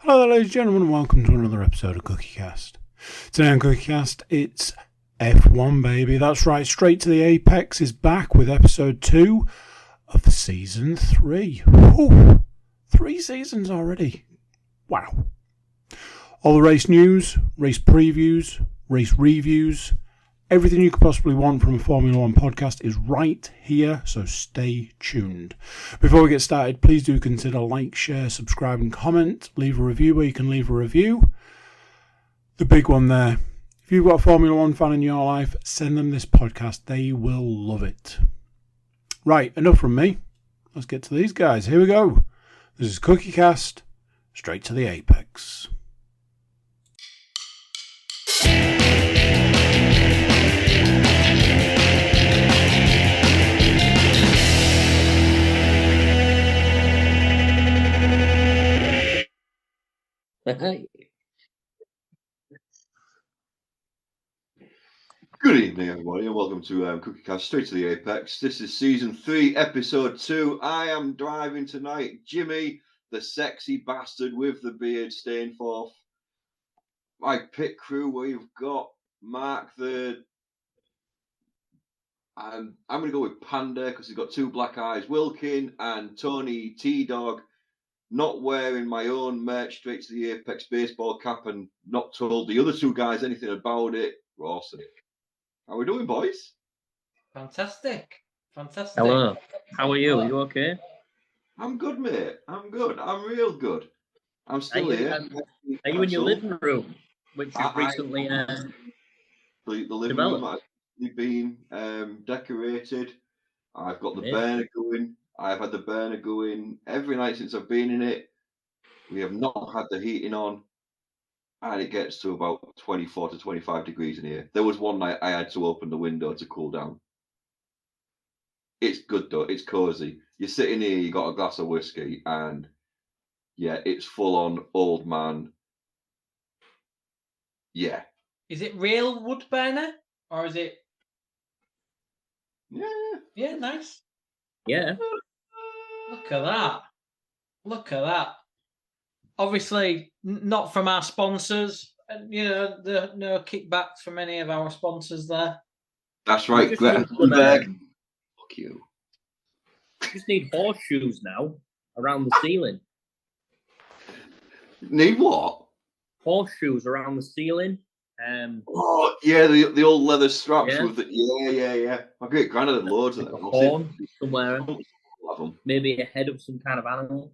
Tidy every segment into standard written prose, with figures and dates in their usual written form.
Hello there, ladies and gentlemen, and welcome to another episode of CookieCast. Today on CookieCast, it's F1, baby. That's right, Straight to the Apex is back with episode 2 of season 3. Whew, 3 seasons already. Wow. All the race news, race previews, race reviews, everything you could possibly want from a Formula 1 podcast is right here, so stay tuned. Before we get started, please do consider like, share, subscribe and comment. Leave a review where you can leave a review. The big one there. If you've got a Formula 1 fan in your life, send them this podcast. They will love it. Right, enough from me. Let's get to these guys. Here we go. This is CookieCast, Straight to the Apex. Hey. Good evening, everybody, and welcome to CookieCast Straight to the Apex. This is season 3, episode 2. I am driving tonight. Jimmy, the sexy bastard with the beard, Stainforth. My pit crew, we've got Mark, I'm going to go with Panda because he's got 2 black eyes. Wilkin and Tony T-Dog. Not wearing my own merch, Straight to the Apex baseball cap, and not told the other 2 guys anything about it. Rawson. How we doing, boys? Fantastic. Hello. How are you? Are you okay? I'm good, mate. I'm good. I'm real good. I'm still here. Are you in your living room, which you've recently the living developed? room has been decorated. I've got the burner going. I've had the burner going every night since I've been in it. We have not had the heating on, and it gets to about 24 to 25 degrees in here. There was one night I had to open the window to cool down. It's good though. It's cozy. You're sitting here, you got a glass of whiskey, and yeah, it's full on old man. Yeah. Is it real wood burner or is it? Yeah. Yeah, nice. Yeah. Look at that. Obviously, not from our sponsors. No kickbacks from any of our sponsors there. That's right, Greta Thunberg. Fuck you. You just need horseshoes now around the ceiling. Need what? Horseshoes around the ceiling. Oh yeah, the old leather straps Yeah. with the yeah. My great granddad had loads of Like them. a horn somewhere. Love them. Maybe a head of some kind of animal.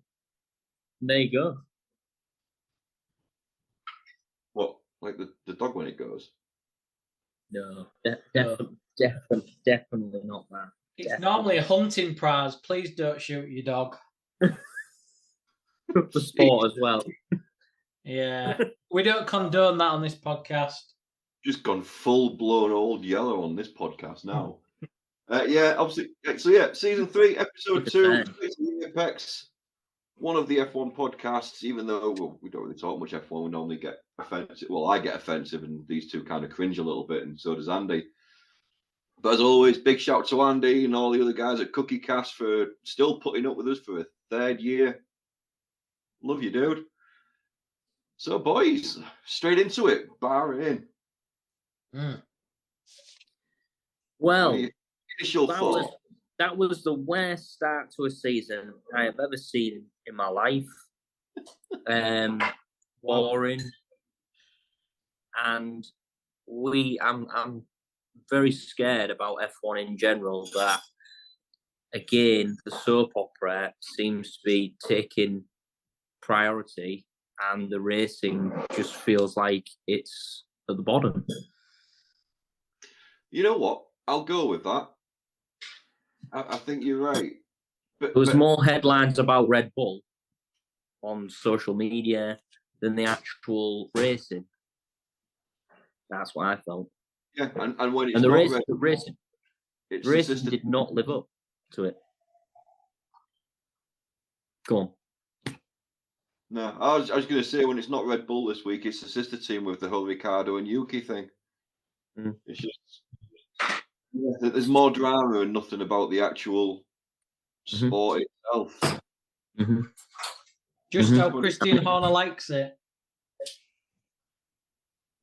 And there you go. What? Like the dog when it goes? No, definitely not that. It's normally a hunting prize. Please don't shoot your dog. For sport as well. Yeah, we don't condone that on this podcast. Just gone full blown old yellow on this podcast now. Yeah, obviously. So yeah, season 3, episode 2, Apex. One of the F1 podcasts, even though we don't really talk much F1, we normally get offensive. Well, I get offensive, and these 2 kind of cringe a little bit, and so does Andy. But as always, big shout to Andy and all the other guys at CookieCast for still putting up with us for a 3rd year. Love you, dude. So, boys, straight into it. Bar in. Well, Initial thought. that was the worst start to a season I have ever seen in my life. Boring. And I'm very scared about F1 in general, that again the soap opera seems to be taking priority and the racing just feels like it's at the bottom. You know what? I'll go with that. I think you're right. There was more headlines about Red Bull on social media than the actual racing. That's what I felt. Yeah, and when it's And the not racing did not live up to it. Go on. No, I was going to say, when it's not Red Bull this week, it's the sister team with the whole Ricardo and Yuki thing. It's just there's more drama and nothing about the actual sport itself. Just how Christian Horner likes it.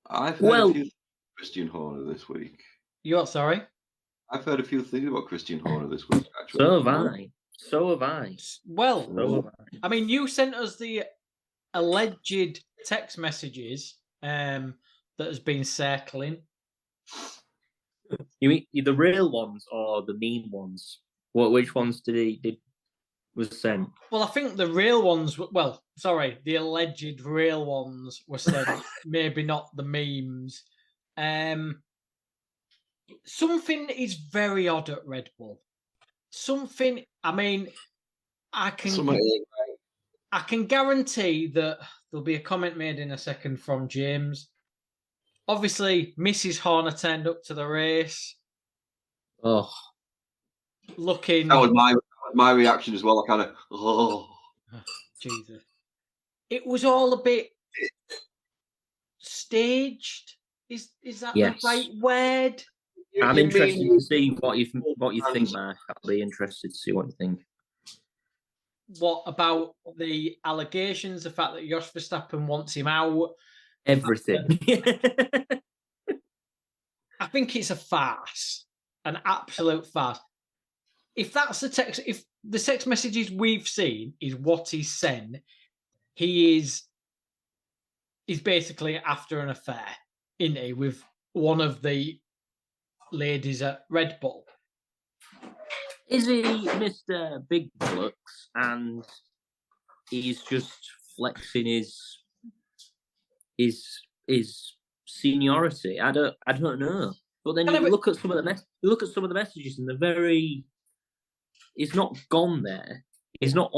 I've heard a few Christian Horner this week. You what, sorry? I've heard a few things about Christian Horner this week, actually. So have I. Well, I mean, you sent us the alleged text messages that has been circling. You mean the real ones or the meme ones? Which ones was sent? Well, I think the real ones. The alleged real ones were sent. Maybe not the memes. Something is very odd at Red Bull. Something. I mean, I can guarantee that there'll be a comment made in a second from James. Obviously, Mrs. Horner turned up to the race. Oh, looking. That was my reaction as well. I kind of, oh, Jesus. It was all a bit staged. Is that the right word? I'm interested to see what you think, Mark. I'll be interested to see what you think. What about the allegations, the fact that Jos Verstappen wants him out? Everything. I think it's a farce, an absolute farce. If that's if the text messages we've seen is what he's sent, he's basically after an affair, isn't he, with one of the ladies at Red Bull. Is he Mr. Big Bullocks and he's just flexing his seniority? I don't know. But then you look at some of the messages and they're very. He's not gone there. He's not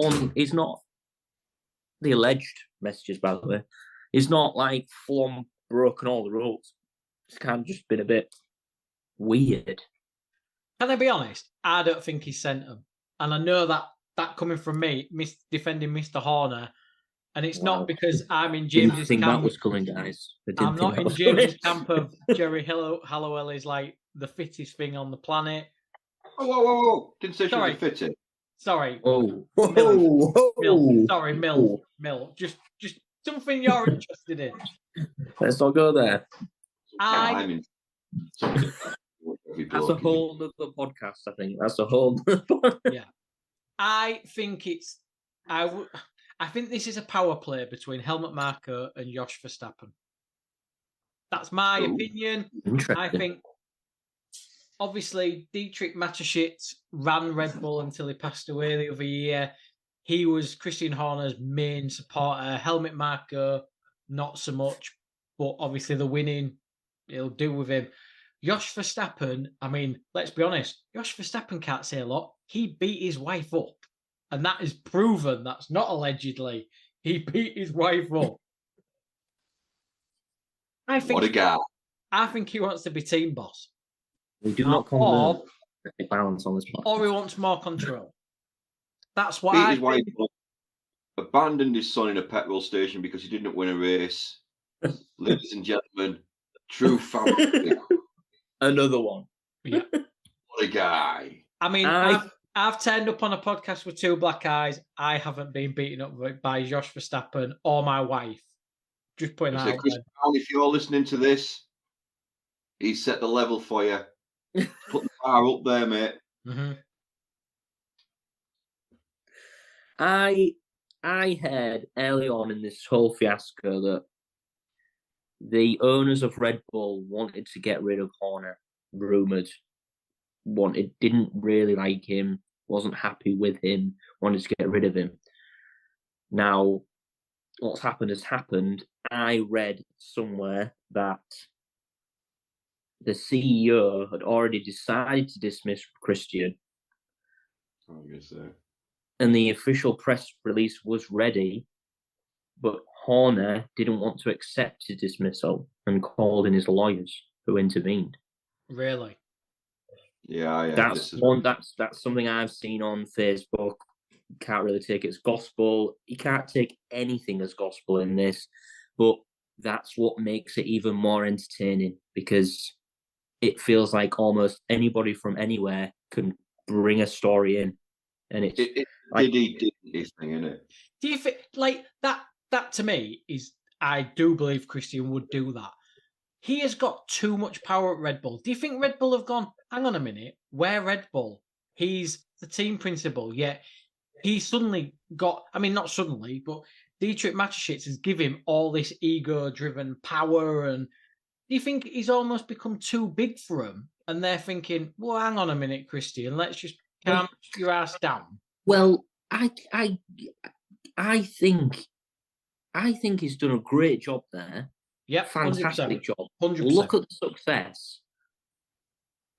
the alleged messages, by the way. He's not like full on broken all the rules. It's kind of just been a bit weird. Can I be honest? I don't think he sent them. And I know that coming from me, defending Mr. Horner, and it's not because I'm in James's camp. That was coming, guys. I'm not in James's camp of Jerry Halliwell is like the fittest thing on the planet. Whoa. Didn't say she was the fittest. Sorry. Oh. Mill. Sorry, Mill. Just something you're interested in. Let's not go there. That's a whole other podcast, I think. That's a whole Yeah. I think I think this is a power play between Helmut Marko and Jos Verstappen. That's my opinion. I think, obviously, Dietrich Mateschitz ran Red Bull until he passed away the other year. He was Christian Horner's main supporter. Helmut Marko, not so much, but obviously the winning, he'll do with him. Jos Verstappen, I mean, let's be honest, Jos Verstappen can't say a lot. He beat his wife up. And that is proven. That's not allegedly. He beat his wife up. What a guy. I think he wants to be team boss. We do not condone balance on this podcast. Or he wants more control. That's what beat his wife up, abandoned his son in a petrol station because he didn't win a race. Ladies and gentlemen, true family. Another one. Yeah. What a guy. I mean, I've turned up on a podcast with two black eyes. I haven't been beaten up by Jos Verstappen or my wife. Just putting that out Chris there. Brown, if you're listening to this, he set the level for you. Put the bar up there, mate. Mm-hmm. I heard early on in this whole fiasco that the owners of Red Bull wanted to get rid of Horner, rumoured. Didn't really like him, wasn't happy with him, wanted to get rid of him. Now, what's happened has happened. I read somewhere that the CEO had already decided to dismiss Christian. And the official press release was ready, but Horner didn't want to accept his dismissal and called in his lawyers, who intervened. Really? Yeah. That's something I've seen on Facebook. You can't really take it as gospel. You can't take anything as gospel in this, but that's what makes it even more entertaining, because it feels like almost anybody from anywhere can bring a story in And it's did his thing, isn't it? Do you think like that? That to me is, I do believe Christian would do that. He has got too much power at Red Bull. Do you think Red Bull have gone, hang on a minute, we're Red Bull. He's the team principal, yet he suddenly got, I mean, not suddenly, but Dietrich Mateschitz has given him all this ego-driven power. And do you think he's almost become too big for him? And they're thinking, well, hang on a minute, Christian, let's just calm your ass down. Well, I think he's done a great job there. Yeah, fantastic 100%. job. 100%. Look at the success.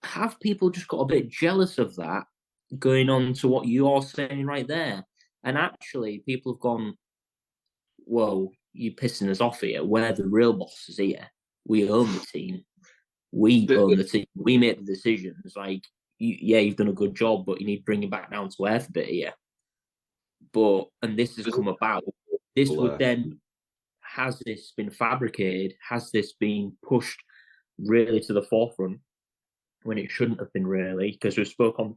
Have people just got a bit jealous of that, going on to what you're saying right there? And actually, people have gone, whoa, you're pissing us off here. We're the real bosses here. We own the team. We own the team. We make the decisions. Like, you've done a good job, but you need to bring it back down to earth a bit here. And this has come about. This would then, has this been fabricated? Has this been pushed really to the forefront when it shouldn't have been, really? Because we spoke on,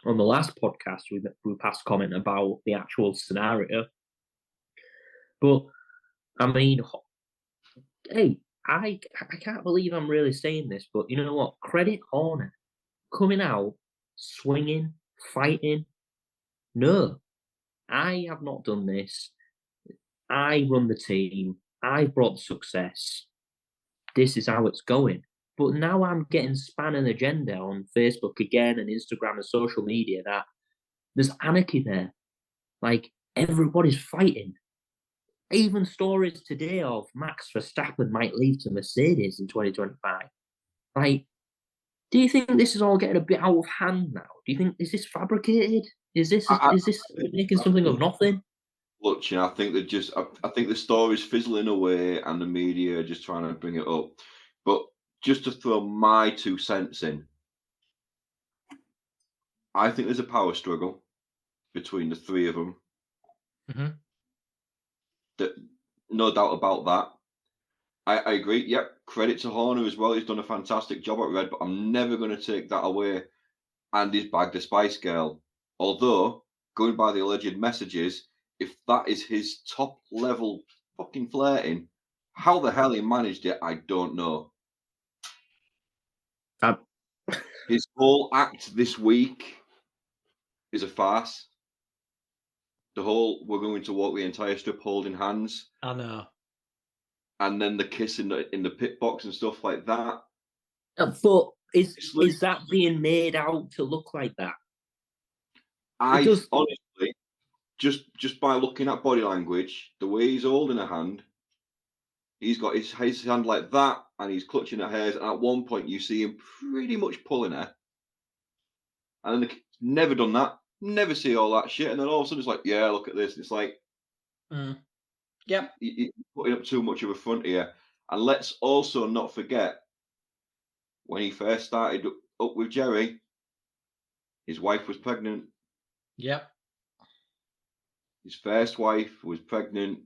on the last podcast, we passed comment about the actual scenario. But, I mean, hey, I can't believe I'm really saying this, but you know what? Credit Horner coming out, swinging, fighting. No, I have not done this. I run the team. I brought success. This is how it's going. But now I'm getting span an agenda on Facebook again and Instagram and social media that there's anarchy there. Like, everybody's fighting. Even stories today of Max Verstappen might leave to Mercedes in 2025. Like, do you think this is all getting a bit out of hand now? Do you think, is this fabricated? Is this making something of nothing? Look, I think I think the story's fizzling away and the media are just trying to bring it up. But just to throw my 2 cents in, I think there's a power struggle between the three of them. Mm-hmm. No doubt about that. I agree. Yep, credit to Horner as well. He's done a fantastic job at Red, but I'm never going to take that away. And he's bagged a Spice Girl. Although, going by the alleged messages, if that is his top level fucking flirting, how the hell he managed it, I don't know. His whole act this week is a farce. The whole, we're going to walk the entire strip holding hands. I know. And then the kiss in the pit box and stuff like that. But is that being made out to look like that? Honestly, just by looking at body language, the way he's holding a hand, he's got his hand like that, and he's clutching her hairs. And at one point, you see him pretty much pulling her. And then never done that. Never see all that shit. And then all of a sudden, it's like, yeah, look at this. And it's like, yep, you're putting up too much of a front here. And let's also not forget, when he first started up with Jerry, his wife was pregnant. Yep. His first wife was pregnant.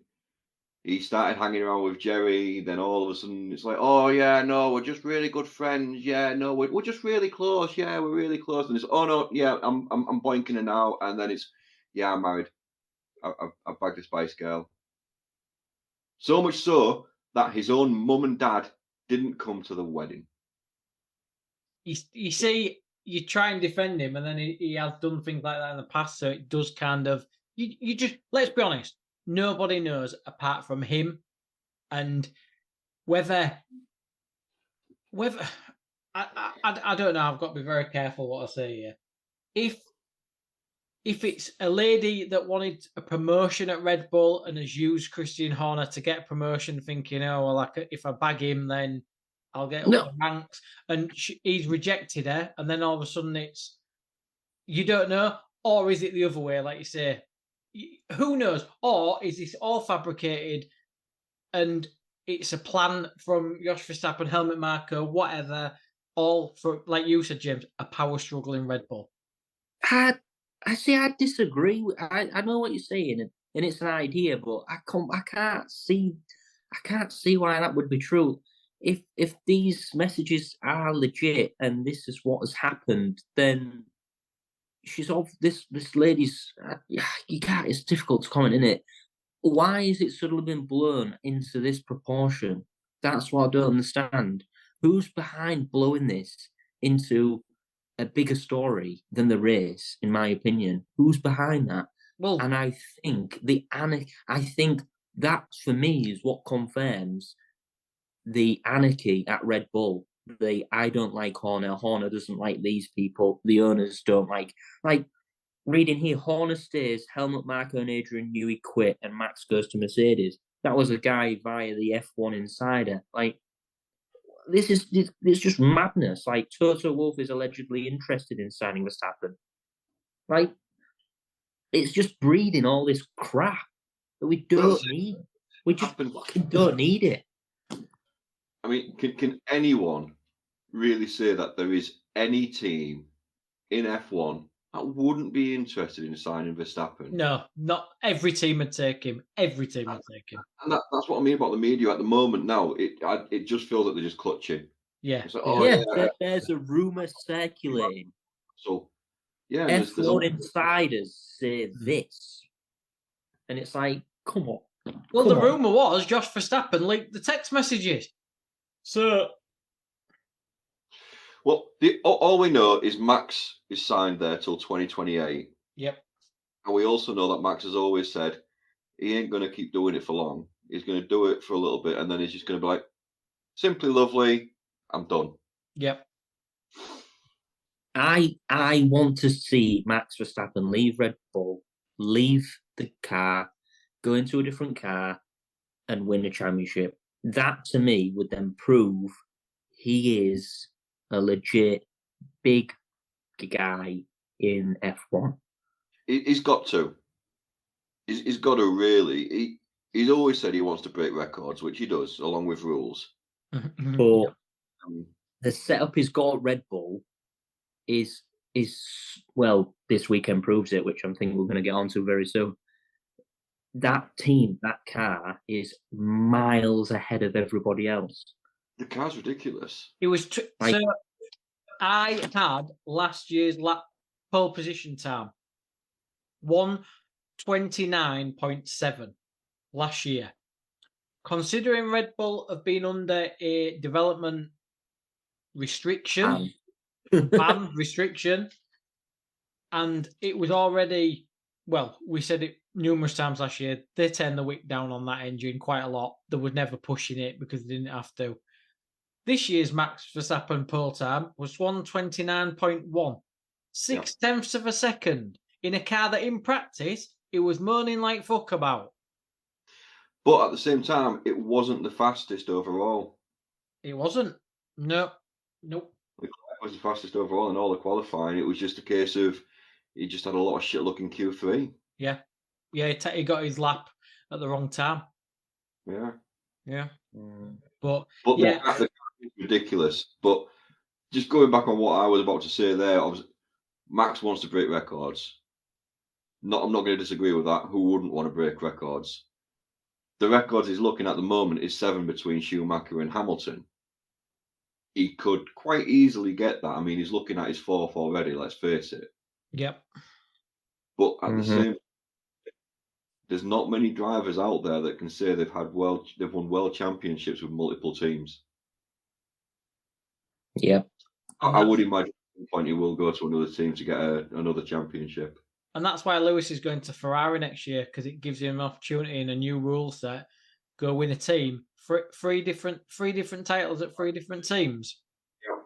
He started hanging around with Jerry. Then all of a sudden, it's like, oh, yeah, no, we're just really good friends. Yeah, no, we're just really close. Yeah, we're really close. And it's, oh, no, yeah, I'm boinking her now. And then it's, yeah, I'm married. I've bagged a Spice Girl. So much so that his own mum and dad didn't come to the wedding. You see, you try and defend him, and then he has done things like that in the past. So it does kind of, you just, let's be honest, nobody knows apart from him. And whether I don't know, I've got to be very careful what I say here. If it's a lady that wanted a promotion at Red Bull and has used Christian Horner to get a promotion, thinking, oh, well, if I bag him, then I'll get up the ranks. And he's rejected her, and then all of a sudden it's, you don't know, or is it the other way, like you say? Who knows? Or is this all fabricated and it's a plan from Josh Verstappen, Helmut Marko, whatever, all for, like you said, James, a power struggle in Red Bull? I disagree. I know what you're saying, and it's an idea, but I can't see why that would be true. If these messages are legit and this is what has happened, then she's off. This lady's. You can't. It's difficult to comment, isn't it? Why is it suddenly been blown into this proportion? That's what I don't understand. Who's behind blowing this into a bigger story than the race? In my opinion, who's behind that? Well, and I think I think that for me is what confirms the anarchy at Red Bull. I don't like Horner. Horner doesn't like these people. The owners don't like reading here. Horner stays. Helmut Marko and Adrian Newey quit, and Max goes to Mercedes. That was a guy via the F1 Insider. This is just madness. Toto Wolff is allegedly interested in signing Verstappen. It's just breeding all this crap that we don't need. We just fucking don't need it. I mean, can anyone really say that there is any team in F1 that wouldn't be interested in signing Verstappen? No, not every team would take him. Every team would take him. And that's what I mean about the media at the moment now. It just feels like they're just clutching. Yeah. There's a rumour circulating. So, yeah. F1 insiders say this. And it's like, come on. Well, the rumour was Josh Verstappen leaked the text messages. So... Well, all we know is Max is signed there till 2028. Yep. And we also know that Max has always said he ain't going to keep doing it for long. He's going to do it for a little bit, and then he's just going to be like, simply lovely, I'm done. Yep. I want to see Max Verstappen leave Red Bull, leave the car, go into a different car, and win a championship. That, to me, would then prove he is a legit big guy in F1. He's got to. He's got to really. He's always said he wants to break records, which he does, along with rules. But the setup he's got at Red Bull is well, this weekend proves it, which I'm thinking we're going to get onto very soon. That team, that car, is miles ahead of everybody else. The car's ridiculous. It was so I had last year's pole position time 1:29.7 last year. Considering Red Bull have been under a development restriction, ban restriction, and it was already, well, we said it numerous times last year, they turned the wick down on that engine quite a lot. They were never pushing it because they didn't have to. This year's Max Verstappen pole time was 1:29.1, 6/10 of a second in a car that in practice it was moaning like fuck about. But at the same time, it wasn't the fastest overall. It wasn't. Nope. It was the fastest overall in all the qualifying. It was just a case of he just had a lot of shit looking Q3. Yeah. He got his lap at the wrong time. Yeah. But the car is ridiculous. But just going back on what I was about to say there, Max wants to break records. I'm not going to disagree with that. Who wouldn't want to break records? The records he's looking at the moment is 7 between Schumacher and Hamilton. He could quite easily get that. I mean, he's looking at his 4th already, let's face it. Yep. But at the same time, there's not many drivers out there that can say they've won world championships with multiple teams. Yep. I would imagine at some point he will go to another team to get another championship. And that's why Lewis is going to Ferrari next year, because it gives him an opportunity in a new rule set. Go win a team. Three different titles at 3 different teams. Yeah.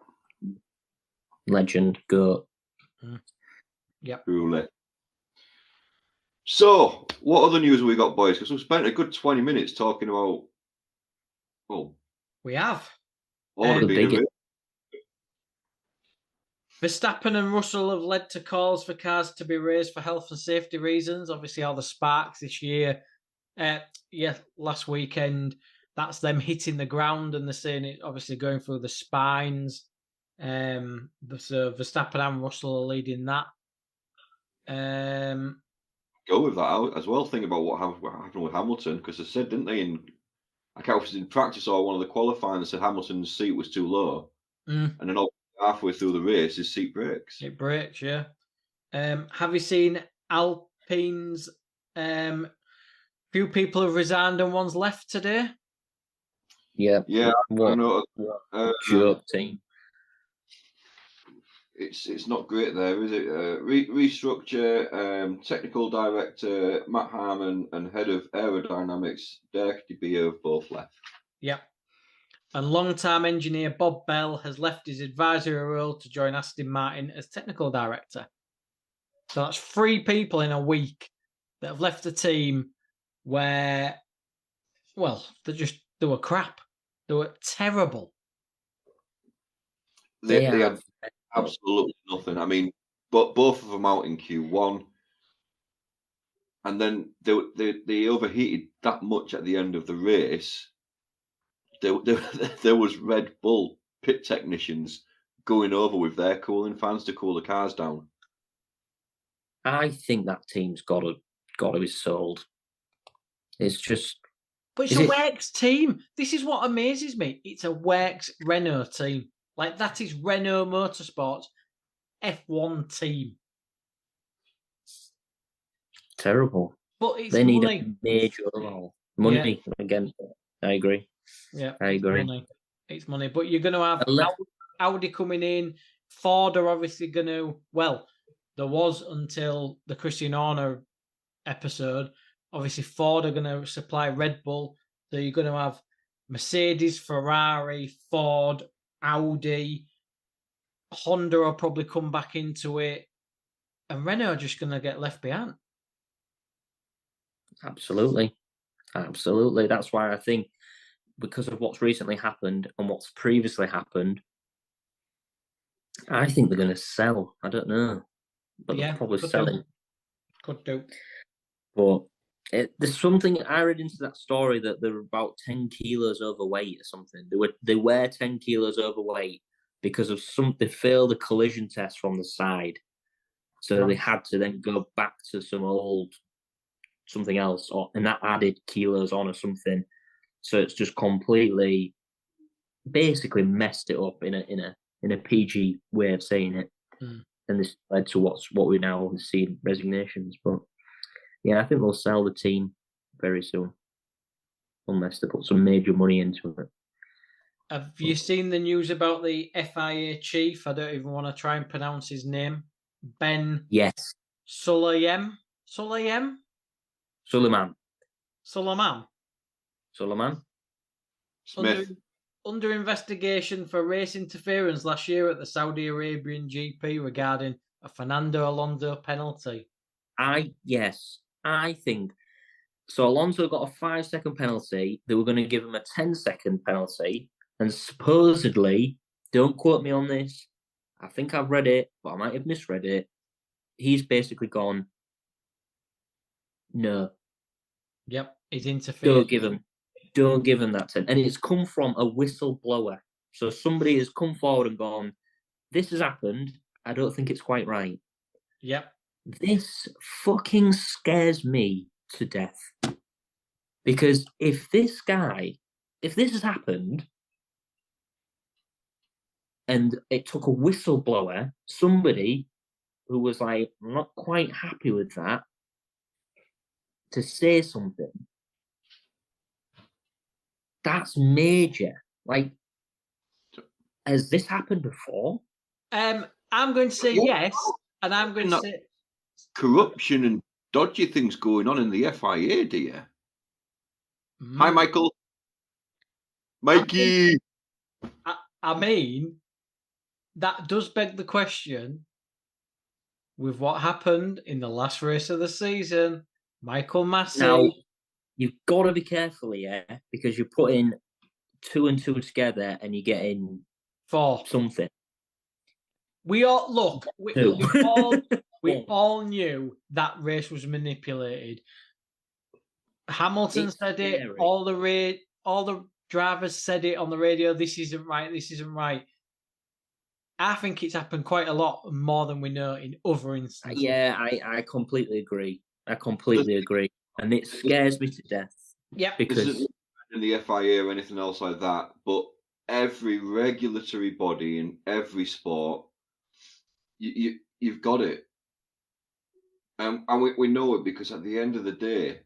Legend, go. Yep. Truly. So, what other news have we got, boys? Because we've spent a good 20 minutes talking about. Well, we have. Verstappen and Russell have led to calls for cars to be raised for health and safety reasons. Obviously, all the sparks this year. Last weekend, that's them hitting the ground, and they're saying it obviously going through the spines. So Verstappen and Russell are leading that. Go with that as well. Think about what happened with Hamilton, because they said, didn't they? I can't remember in practice or one of the qualifying that said Hamilton's seat was too low, and then halfway through the race, his seat breaks. It breaks, yeah. Have you seen Alpine's? Few people have resigned and one's left today. Yeah. What joke team. It's not great there, is it? Restructure. Technical director Matt Harmon and head of aerodynamics Dirk de Beer have both left. Yep. And long-time engineer Bob Bell has left his advisory role to join Aston Martin as technical director. So that's 3 people in a week that have left the team where, well, they were crap. They were terrible. They had absolutely nothing. I mean, but both of them out in Q1, and then they overheated that much at the end of the race. There was Red Bull pit technicians going over with their cooling fans to cool the cars down. I think that team's got to be sold. It's just, but it's a Works team. This is what amazes me. It's a Works Renault team. Like, that is Renault Motorsports F1 team. Terrible. But it's they need money. A major role. Money again. I agree. Yeah, I agree. It's money. But you're going to have Audi coming in. Ford are obviously going to. Well, there was until the Christian Horner episode. Obviously, Ford are going to supply Red Bull. So you're going to have Mercedes, Ferrari, Ford, Audi. Honda will probably come back into it. And Renault are just going to get left behind. Absolutely. That's why I think, because of what's recently happened and what's previously happened, I think they're going to sell. I don't know. But they're probably selling. Could do. But there's something I read into that story that they're about 10 kilos overweight or something. They were 10 kilos overweight because of they failed a collision test from the side. So they had to then go back to something else, and that added kilos on or something. So it's just completely, basically messed it up in a PG way of saying it. And this led to what we now see resignations. But yeah, I think they'll sell the team very soon, unless they put some major money into it. Have you seen the news about the FIA chief? I don't even want to try and pronounce his name. Ben. Yes. Suleiman. Smith. Under investigation for race interference last year at the Saudi Arabian GP regarding a Fernando Alonso penalty. I think so. Alonso got a 5-second penalty. They were going to give him a 10-second penalty, and supposedly, don't quote me on this, I think I've read it, but I might have misread it. He's basically gone, no. Yep, he's interfered. Don't give him that 10. And it's come from a whistleblower. So somebody has come forward and gone, this has happened. I don't think it's quite right. Yep. This fucking scares me to death. Because if this has happened, and it took a whistleblower, somebody who was like not quite happy with that, to say something, that's major. Like, has this happened before? I'm going to say yes, and I'm going to say corruption and dodgy things going on in the FIA, dear. Hi, Michael. Mikey. I mean, that does beg the question, with what happened in the last race of the season, Michael Massey. Now, you've got to be careful here, because you're putting 2 and 2 together and you're getting 4 something. We all knew that race was manipulated. Hamilton said it. All the drivers said it on the radio. This isn't right. I think it's happened quite a lot more than we know in other instances. Yeah, I completely agree. And it scares me to death. Yeah, because this isn't in the FIA or anything else like that, but every regulatory body in every sport, you've got it. and we know it because at the end of the day,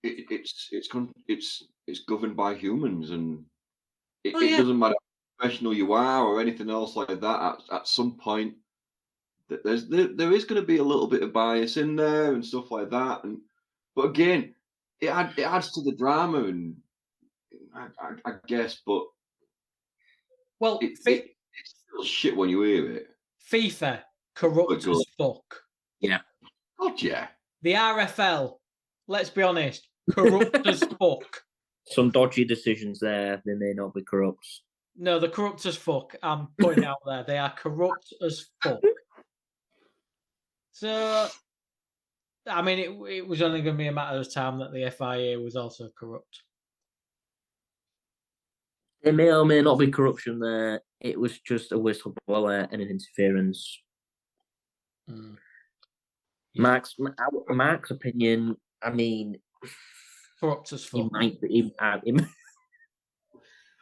it's governed by humans, and it doesn't matter how professional you are or anything else like that. At some point, there is going to be a little bit of bias in there and stuff like that. But again, it adds to the drama, and I guess. But it's still shit when you hear it. FIFA corrupt as fuck. Yeah. God, yeah. The RFL, let's be honest, corrupt as fuck. Some dodgy decisions there. They may not be corrupt. No, they're corrupt as fuck. I'm putting it out there. They are corrupt as fuck. So, I mean, it was only going to be a matter of time that the FIA was also corrupt. There may or may not be corruption there. It was just a whistleblower and an interference. Mm. Mark's opinion, I mean, corrupt as fuck. He might be. I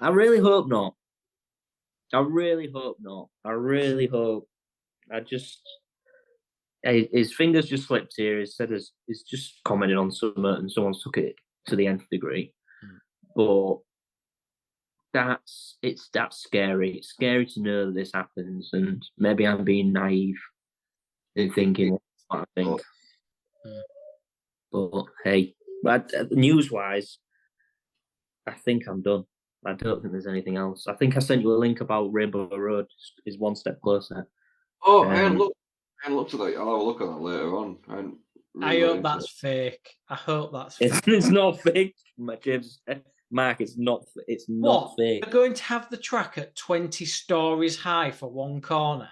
really hope not. I really hope not. His fingers just slipped here. He said he's just commented on something and someone took it to the nth degree. But that's scary. It's scary to know that this happens, and maybe I'm being naive in thinking what I think. But hey, news-wise, I think I'm done. I don't think there's anything else. I think I sent you a link about Rainbow Road is one step closer. Oh, I hadn't looked at that. I'll have a look at that later on. I hope that's fake. I hope that's fake. It's not fake, James. Mark, it's not what? Fake. They're going to have the track at 20 stories high for one corner.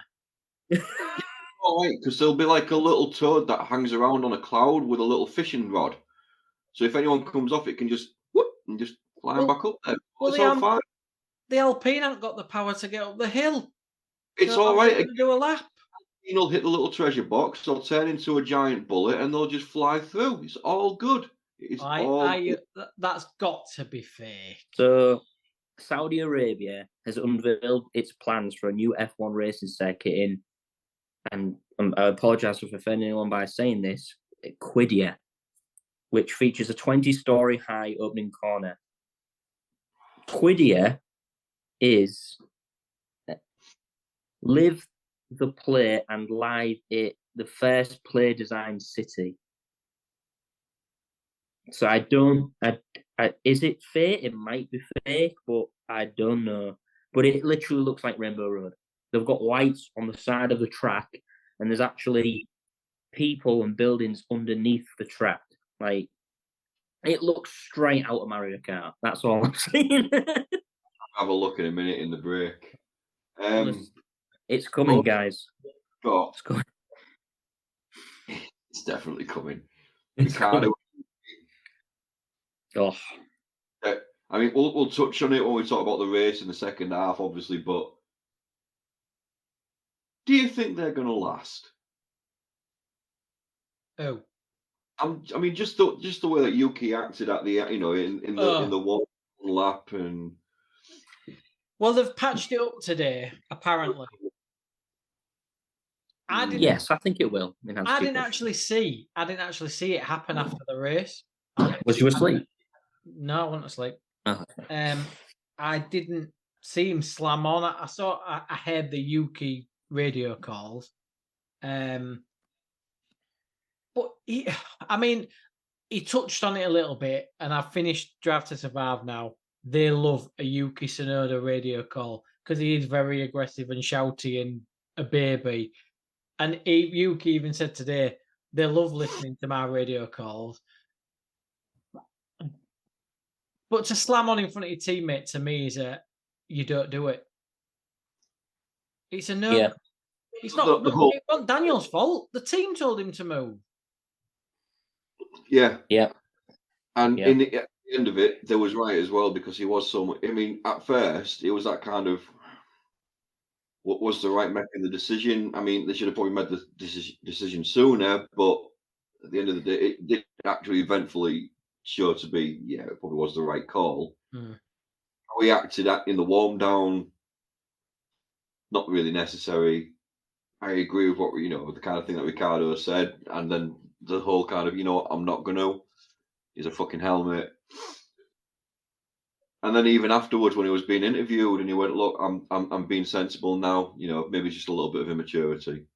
All right, because there'll be like a little toad that hangs around on a cloud with a little fishing rod. So if anyone comes off, it can just whoop and just climb back up there. It's all fine. The Alpine haven't got the power to get up the hill. It's all right. To do a lap. They'll hit the little treasure box. They'll turn into a giant bullet, and they'll just fly through. It's all good. That's got to be fake. So, Saudi Arabia has unveiled its plans for a new F1 racing circuit in, and I apologise for offending anyone by saying this, Quidia, which features a 20-story high opening corner. Quidia is live the play and live it, the first play design city. So is it fake? It might be fake, but I don't know. But it literally looks like Rainbow Road. They've got lights on the side of the track, and there's actually people and buildings underneath the track. Like, it looks straight out of Mario Kart. That's all I'm saying. Have a look in a minute in the break. It's coming, guys. It's coming. It's definitely coming. Coming. Oh. I mean, we'll touch on it when we talk about the race in the second half, obviously, but do you think they're going to last? Oh. I mean, just the way that Yuki acted at the, in the one lap, and well, they've patched it up today, apparently. Yes, I think it will. I didn't actually see it happen after the race. Was you asleep? No, I wasn't asleep. Oh. I didn't see him slam on. I heard the Yuki radio calls. But he touched on it a little bit, and I've finished Drive to Survive now. They love a Yuki Tsunoda radio call because he is very aggressive and shouty and a baby. And Yuki even said today they love listening to my radio calls. But to slam on in front of your teammate, to me, is you don't do it. It's a no. Yeah. It's not Daniel's fault. The team told him to move. Yeah. Yeah. And at the end of it, they was right as well, because he was so much. I mean, at first, it was that kind of what was the right making the decision. I mean, they should have probably made the decision sooner, but at the end of the day, it did actually eventually show to be, it probably was the right call. How he acted in the warm down, not really necessary. I agree with what the kind of thing that Ricardo said, and then the whole kind of I'm not gonna. He's a fucking helmet. And then even afterwards, when he was being interviewed, and he went, "Look, I'm being sensible now. Maybe just a little bit of immaturity."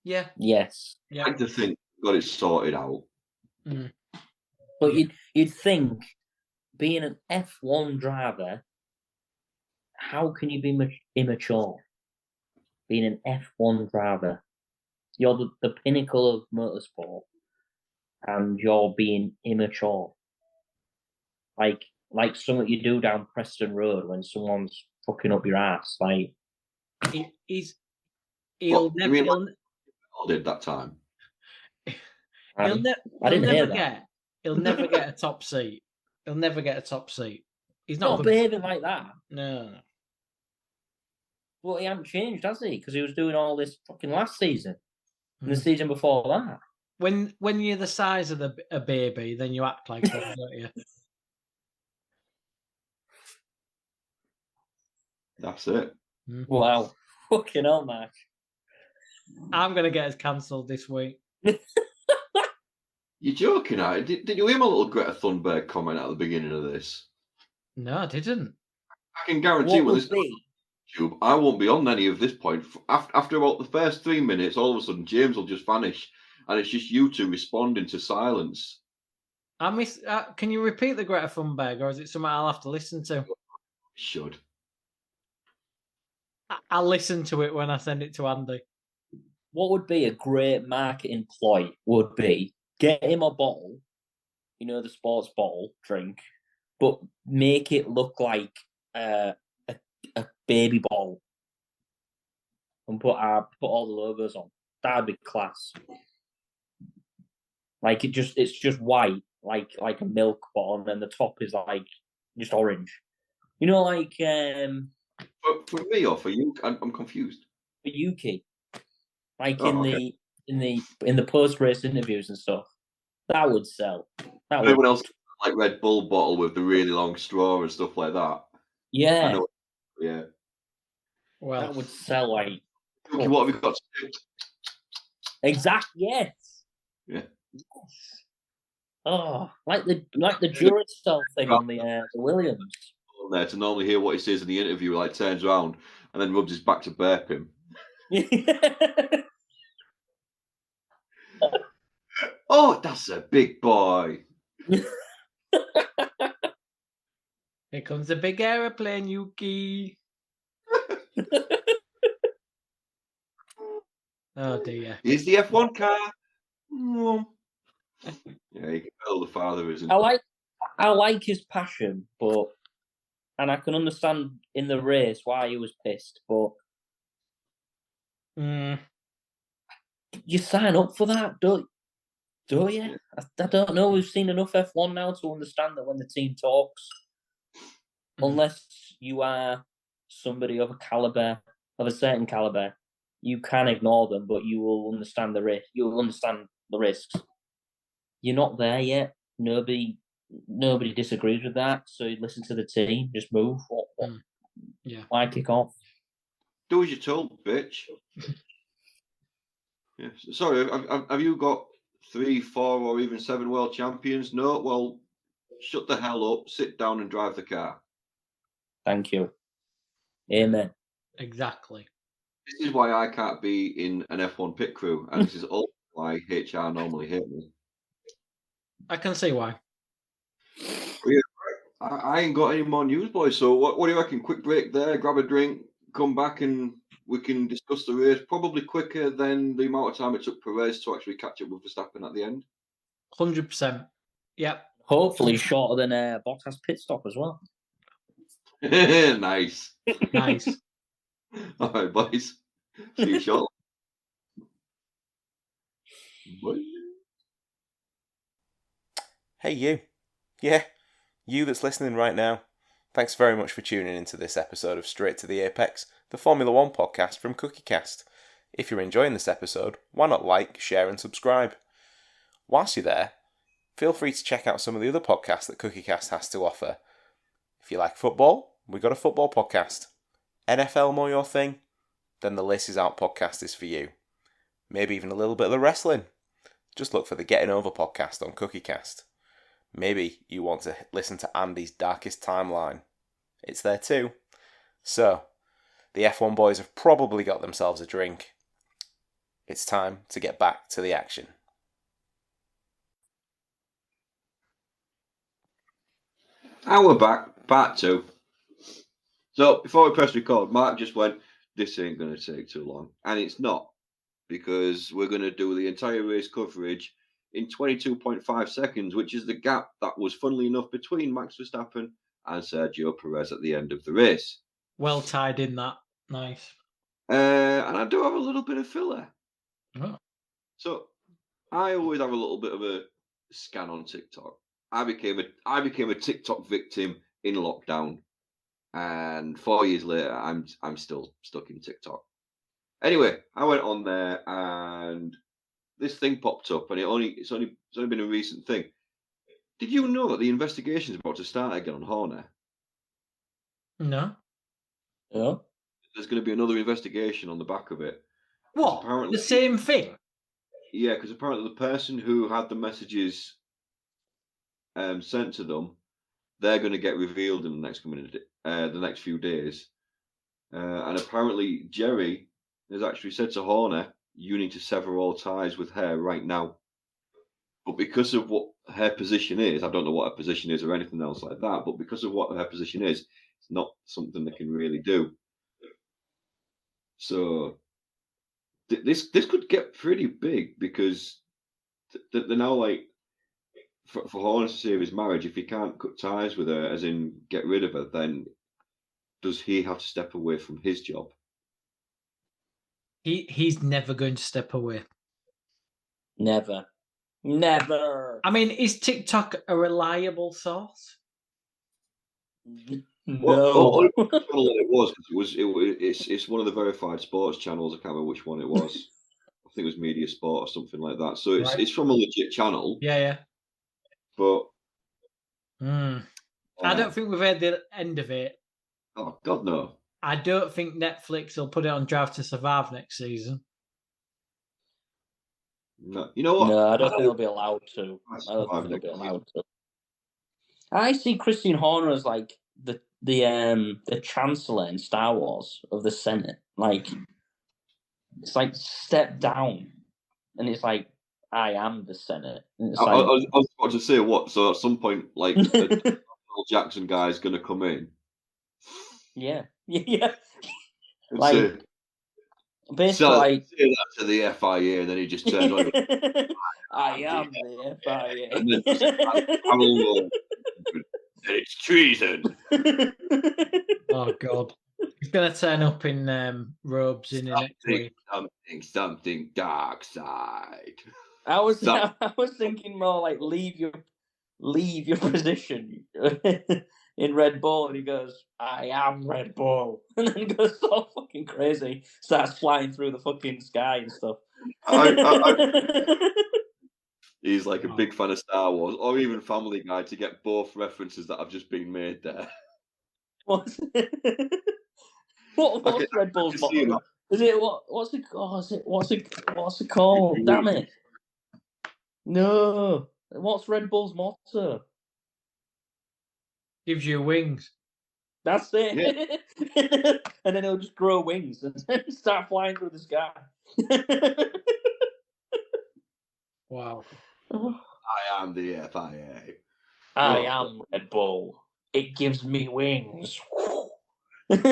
Yeah. Yes. Yeah. I like to think got it sorted out. Mm. But you'd think, being an F1 driver, how can you be immature? Being an F1 driver, you're the pinnacle of motorsport, and you're being immature. Like something you do down Preston Road when someone's fucking up your ass. Like he'll never did that time. He'll never get a top seat. He'll never get a top seat. He's not behaving like that. No. Well, he hasn't changed, has he? Because he was doing all this fucking last season and the season before that. When you're the size of a baby, then you act like one, don't you? That's it. Wow. Fucking hell, Mark. I'm going to get us cancelled this week. You're joking, Did you hear my little Greta Thunberg comment at the beginning of this? No, I didn't. I can guarantee YouTube, I won't be on any of this point. After about the first 3 minutes, all of a sudden James will just vanish, and it's just you two responding to silence. I miss. Can you repeat the Greta Thunberg, or is it something I'll have to listen to? Should. I'll listen to it when I send it to Andy. What would be a great marketing ploy would be get him a bottle, the sports bottle drink, but make it look like a baby bottle and put all the logos on. That'd be class. Like it's just white, like a milk bottle, and then the top is like just orange. Like for me or for you? I'm confused. For Yuki, in the post race interviews and stuff, that would sell. Everyone else like Red Bull bottle with the really long straw and stuff like that. Yeah. I know. Yeah. Well, that would sell like. Okay, what have you got to do? Exactly. Yes. Yeah. Yes. Oh, like the Duracell thing on the Williams. There to normally hear what he says in the interview, like turns around and then rubs his back to burp him. Oh, that's a big boy. Here comes the big aeroplane, Yuki. Oh dear. Here's the F1 car. Yeah, you can tell the father isn't. I like his passion, and I can understand in the race why he was pissed, but you sign up for that, don't you? I don't know. We've seen enough F1 now to understand that when the team talks, unless you are somebody of a certain caliber, you can ignore them, but you will understand the risk. You will understand the risks. You're not there yet. Nobody disagrees with that. So you listen to the team. Just move. Yeah. Why kick off? Do as you're told, bitch. Yeah. Sorry, have you got 3, 4, or even 7 world champions? No. Well, shut the hell up. Sit down and drive the car. Thank you. Amen. Exactly. This is why I can't be in an F1 pit crew, and this is also why HR normally hate me. I can see why. Yeah, I ain't got any more news, boys. So what do you reckon? Quick break there, grab a drink, come back, and we can discuss the race. Probably quicker than the amount of time it took Perez to actually catch up with Verstappen at the end. 100%. Yep. Hopefully shorter than Bottas pit stop as well. Nice. Nice. All right, boys. See you shortly. Hey, you. Yeah, you that's listening right now. Thanks very much for tuning into this episode of Straight to the Apex, the Formula One podcast from CookieCast. If you're enjoying this episode, why not like, share and subscribe? Whilst you're there, feel free to check out some of the other podcasts that CookieCast has to offer. If you like football, we've got a football podcast. NFL more your thing? Then the Laces Out podcast is for you. maybe even a little bit of the wrestling, just look for the Getting Over podcast on CookieCast. Maybe you want to listen to Andy's Darkest Timeline. It's there too. So, the F1 boys have probably got themselves a drink. It's time to get back to the action. And we're back, part 2. So, before we press record, Mark just went, this ain't going to take too long. And it's not, because we're going to do the entire race coverage in 22.5 seconds, which is the gap that was, funnily enough, between Max Verstappen and Sergio Perez at the end of the race. Well tied in that. Nice. And I do have a little bit of filler. Oh. So, I always have a little bit of a scan on TikTok. I became a TikTok victim in lockdown, and 4 years later, I'm still stuck in TikTok. Anyway, I went on there, and this thing popped up, and it's only been a recent thing. Did you know that the investigation is about to start again on Horner? No. Yeah. There's going to be another investigation on the back of it. What? The same thing? Yeah, because apparently the person who had the messages sent to them, they're going to get revealed in the next few days. And apparently Jerry has actually said to Horner, you need to sever all ties with her right now. But because of what her position is, I don't know what her position is or anything else like that, but because of what her position is, it's not something they can really do. So this could get pretty big, because they're now like, for Horner to save his marriage, if he can't cut ties with her, as in get rid of her, then does he have to step away from his job? He's never going to step away. Never. I mean, is TikTok a reliable source? No. It's one of the verified sports channels. I can't remember which one it was. I think it was Media Sport or something like that. So it's from a legit channel. Yeah. But I don't think we've heard the end of it. Oh God, no. I don't think Netflix will put it on Drive to Survive next season. No, you know what? No, I don't think they'll be allowed to. I see Christian Horner as like the Chancellor in Star Wars of the Senate. Like, it's like step down, and it's like, I am the Senate. I was about to say what. So at some point, like the Jackson guy is going to come in. Yeah. Like, basically, say that to the FIA, and then he just turns on. I am the FIA. And then it's treason. Oh God, he's going to turn up in robes in the next week. Something dark side. I was thinking more like leave your position in Red Bull, and he goes, I am Red Bull, and then goes so fucking crazy, starts flying through the fucking sky and stuff. He's like a big fan of Star Wars, or even Family Guy, to get both references that have just been made there. What's Red Bull's motto? Is it what's it called? Damn it! No, what's Red Bull's motto? Gives you wings. That's it. Yeah. And then he'll just grow wings and start flying through the sky. Wow. I am the FIA. I am Red Bull. It gives me wings. And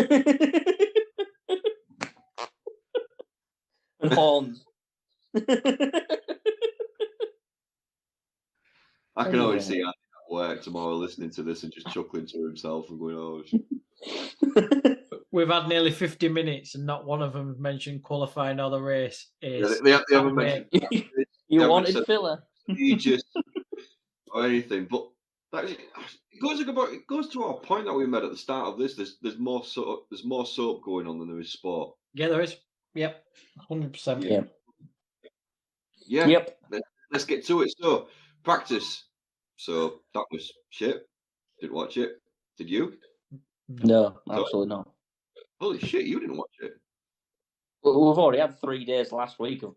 horns. I can always see Andy at work tomorrow listening to this and just chuckling to himself and going, oh, shit. We've had nearly 50 minutes and not one of them mentioned qualifying or the race. They haven't mentioned you wanted filler. Just or anything, but it goes to our point that we made at the start of this. There's more soap going on than there is sport. Yeah, there is. Yep, 100%. Yeah. Yep. Let's get to it. So practice. So that was shit. Didn't watch it. Did you? No, absolutely not. Holy shit! You didn't watch it. Well, we've already had 3 days last week of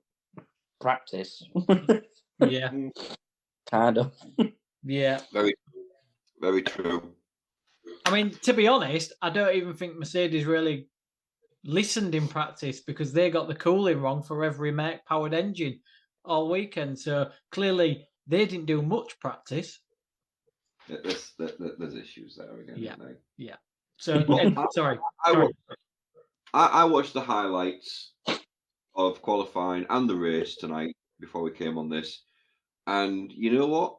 practice. Yeah. Kind of. Yeah. Very, very true. I mean, to be honest, I don't even think Mercedes really listened in practice because they got the cooling wrong for every powered engine all weekend. So clearly they didn't do much practice. There's issues there again. Yeah. Isn't there? Yeah. So, sorry. I watched the highlights of qualifying and the race tonight before we came on this. And you know what?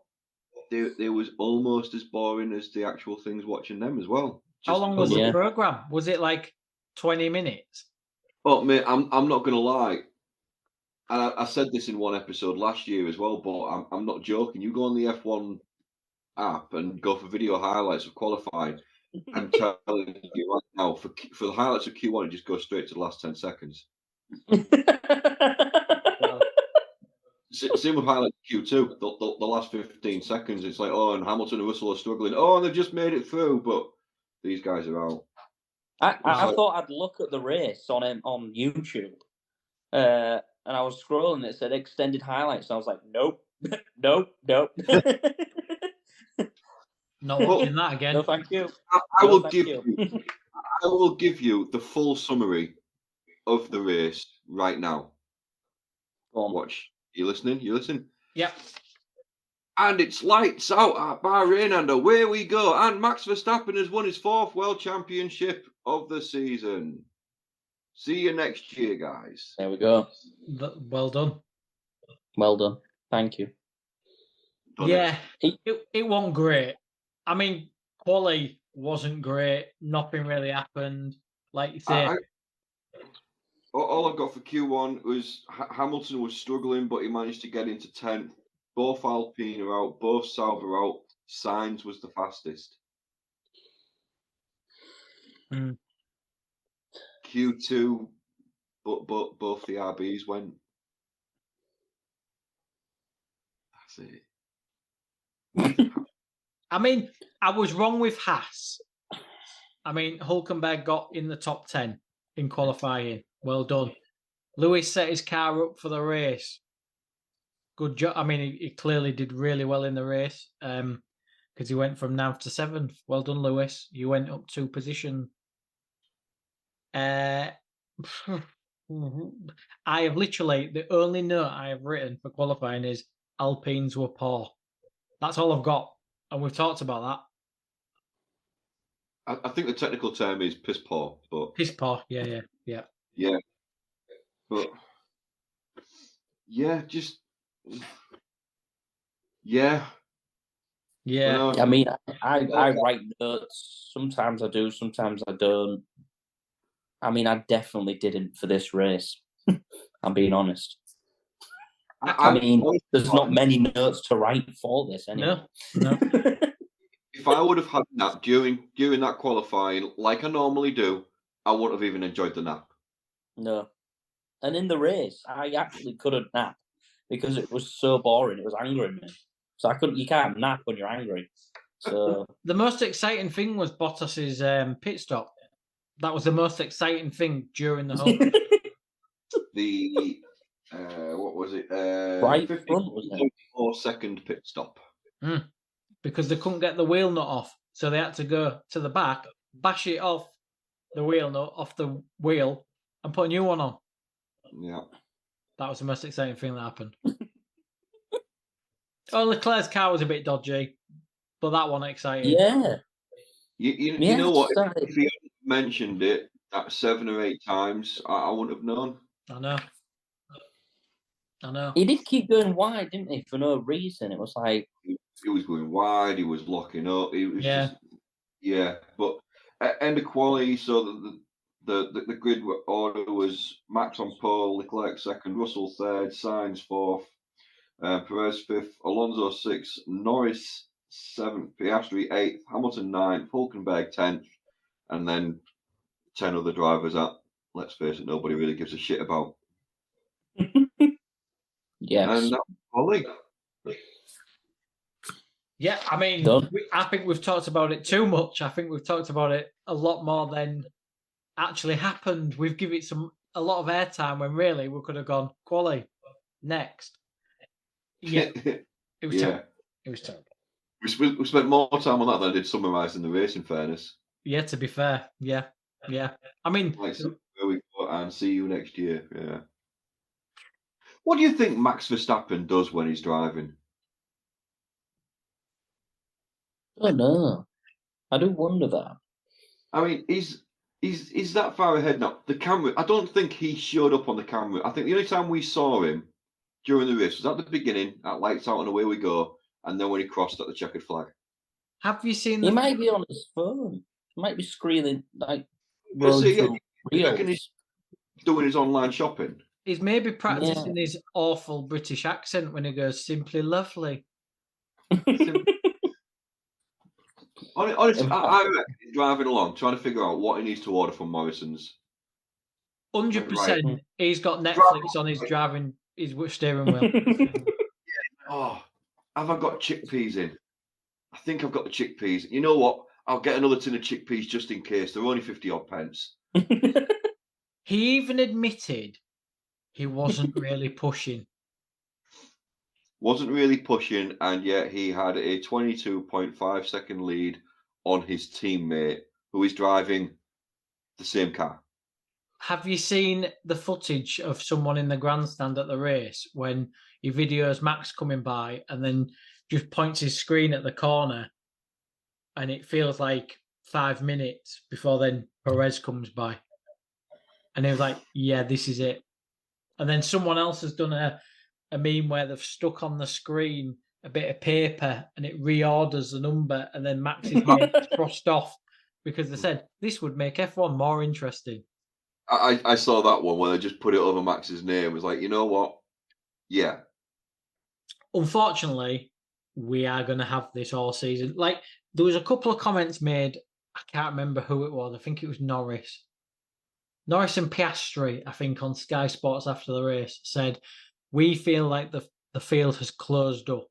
They was almost as boring as the actual things watching them as well. How long was the program? Was it like 20 minutes? Oh, mate, I'm not going to lie. And I said this in one episode last year as well, but I'm not joking. You go on the F1 app and go for video highlights of qualifying. I'm telling you right now, for the highlights of Q1, it just goes straight to the last 10 seconds. Same with highlights of Q2, the last 15 seconds. It's like, oh, and Hamilton and Russell are struggling. Oh, and they've just made it through, but these guys are out. I thought I'd look at the race on YouTube, and I was scrolling. And it said extended highlights. And I was like, nope. Not watching that again. No, thank you. I will give you the full summary of the race right now. Go on. Watch. You listening? You listen? Yep. And it's lights out at Bahrain, and away we go. And Max Verstappen has won his 4th World Championship of the season. See you next year, guys. There we go. Well done. Well done. Thank you. Yeah, it wasn't great. I mean, quali wasn't great. Nothing really happened. Like you say. All I've got for Q1 was Hamilton was struggling, but he managed to get into 10th. Both Alpine are out. Both Sauber are out. Sainz was the fastest. Q2, but both the RBs went. That's it. I mean, I was wrong with Haas. I mean, Hülkenberg got in the top 10 in qualifying. Well done. Lewis set his car up for the race. Good job. I mean, he clearly did really well in the race because he went from 9th to 7th. Well done, Lewis. You went up 2 positions. I have literally, the only note I have written for qualifying is Alpines were poor. That's all I've got. And we've talked about that. I think the technical term is piss poor. But piss poor, yeah. But yeah, just yeah. I mean, I write notes. Sometimes I do, sometimes I don't. I mean, I definitely didn't for this race. I'm being honest. I mean, there's not many notes to write for this anyway. No. If I would have had a nap during that qualifying, like I normally do, I wouldn't have even enjoyed the nap. No. And in the race, I actually couldn't nap because it was so boring. It was angering me. So you can't nap when you're angry. So the most exciting thing was Bottas's pit stop. That was the most exciting thing during the whole. The what was it? Right front, was it? 4-second pit stop. Because they couldn't get the wheel nut off, so they had to go to the back, bash it off the wheel nut off the wheel, and put a new one on. Yeah, that was the most exciting thing that happened. Leclerc's car was a bit dodgy, but that one exciting. Yeah. You know what? If he hadn't mentioned it 7 or 8 times, I wouldn't have known. I know. He did keep going wide, didn't he? For no reason. It was like he was going wide. He was locking up. He was But at end of quali, so the grid order was Max on pole, Leclerc 2nd, Russell 3rd, Sainz 4th, Perez 5th, Alonso 6th, Norris 7th, Piastri 8th, Hamilton 9th, Hülkenberg 10th, and then 10 other drivers that, let's face it, nobody really gives a shit about. Yes. And that's quali. Yeah, I mean, I think we've talked about it too much. I think we've talked about it a lot more than actually happened. We've given it a lot of airtime when really we could have gone quali. Next. Yeah, it was terrible. It was terrible. We spent more time on that than I did summarising the race, in fairness. Yeah, to be fair. Yeah. I mean, Like, where we go and see you next year. Yeah. What do you think Max Verstappen does when he's driving? I don't know. I do wonder that. I mean, he's that far ahead now. The camera, I don't think he showed up on the camera. I think the only time we saw him during the race was at the beginning, at lights out and away we go, and then when he crossed at the checkered flag. have you seen? He might be on his phone. He might be screening like You reckon he's doing his online shopping? He's maybe practicing his awful British accent when he goes "simply lovely." Honestly, I reckon he's driving along, trying to figure out what he needs to order from Morrison's. 100%. He's got Netflix on his steering wheel. Oh, have I got chickpeas in? I think I've got the chickpeas. You know what? I'll get another tin of chickpeas just in case. They're only 50 odd pence. He even admitted he wasn't really pushing. Wasn't really pushing, and yet he had a 22.5 second lead on his teammate, who is driving the same car. Have you seen the footage of someone in the grandstand at the race when he videos Max coming by and then just points his screen at the corner, and it feels like 5 minutes before then Perez comes by, and he was like, "Yeah, this is it." And then someone else has done a meme where they've stuck on the screen a bit of paper and it reorders the number, and then Max's name is crossed off because they said this would make F1 more interesting. I saw that one where they just put it over Max's name. It was like, you know what? Yeah. Unfortunately, we are going to have this all season. Like, there was a couple of comments made. I can't remember who it was. I think it was Norris. Norris and Piastri, I think, on Sky Sports after the race said, we feel like the field has closed up.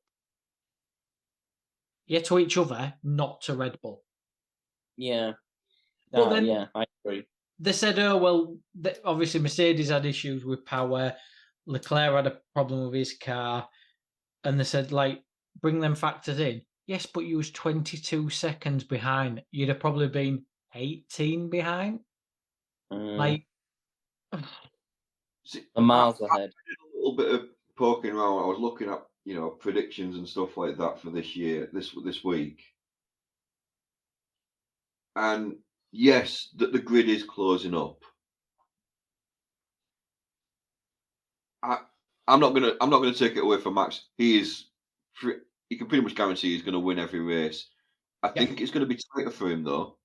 Yeah, to each other, not to Red Bull. Yeah. But then, yeah, I agree. They said, oh, well, obviously Mercedes had issues with power. Leclerc had a problem with his car. And they said, like, bring them factors in. Yes, but you was 22 seconds behind. You'd have probably been 18 behind. Like, miles ahead. I did a little bit of poking around. I was looking at, predictions and stuff like that for this year, this week. And yes, the grid is closing up. I'm not gonna take it away from Max. You can pretty much guarantee he's going to win every race. I think it's going to be tighter for him though.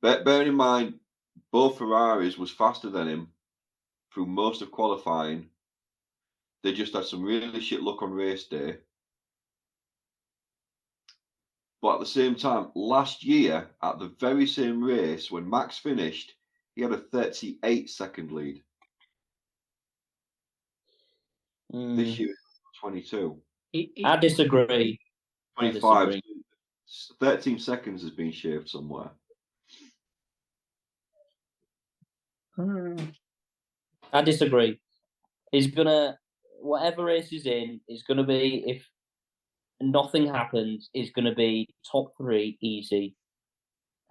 Bearing in mind, both Ferraris was faster than him through most of qualifying. They just had some really shit luck on race day. But at the same time, last year, at the very same race, when Max finished, he had a 38-second lead. This year, 22. I disagree. 25. 13 seconds has been shaved somewhere. I disagree. He's gonna, whatever race he's in, is gonna be, if nothing happens, is gonna be top 3 easy.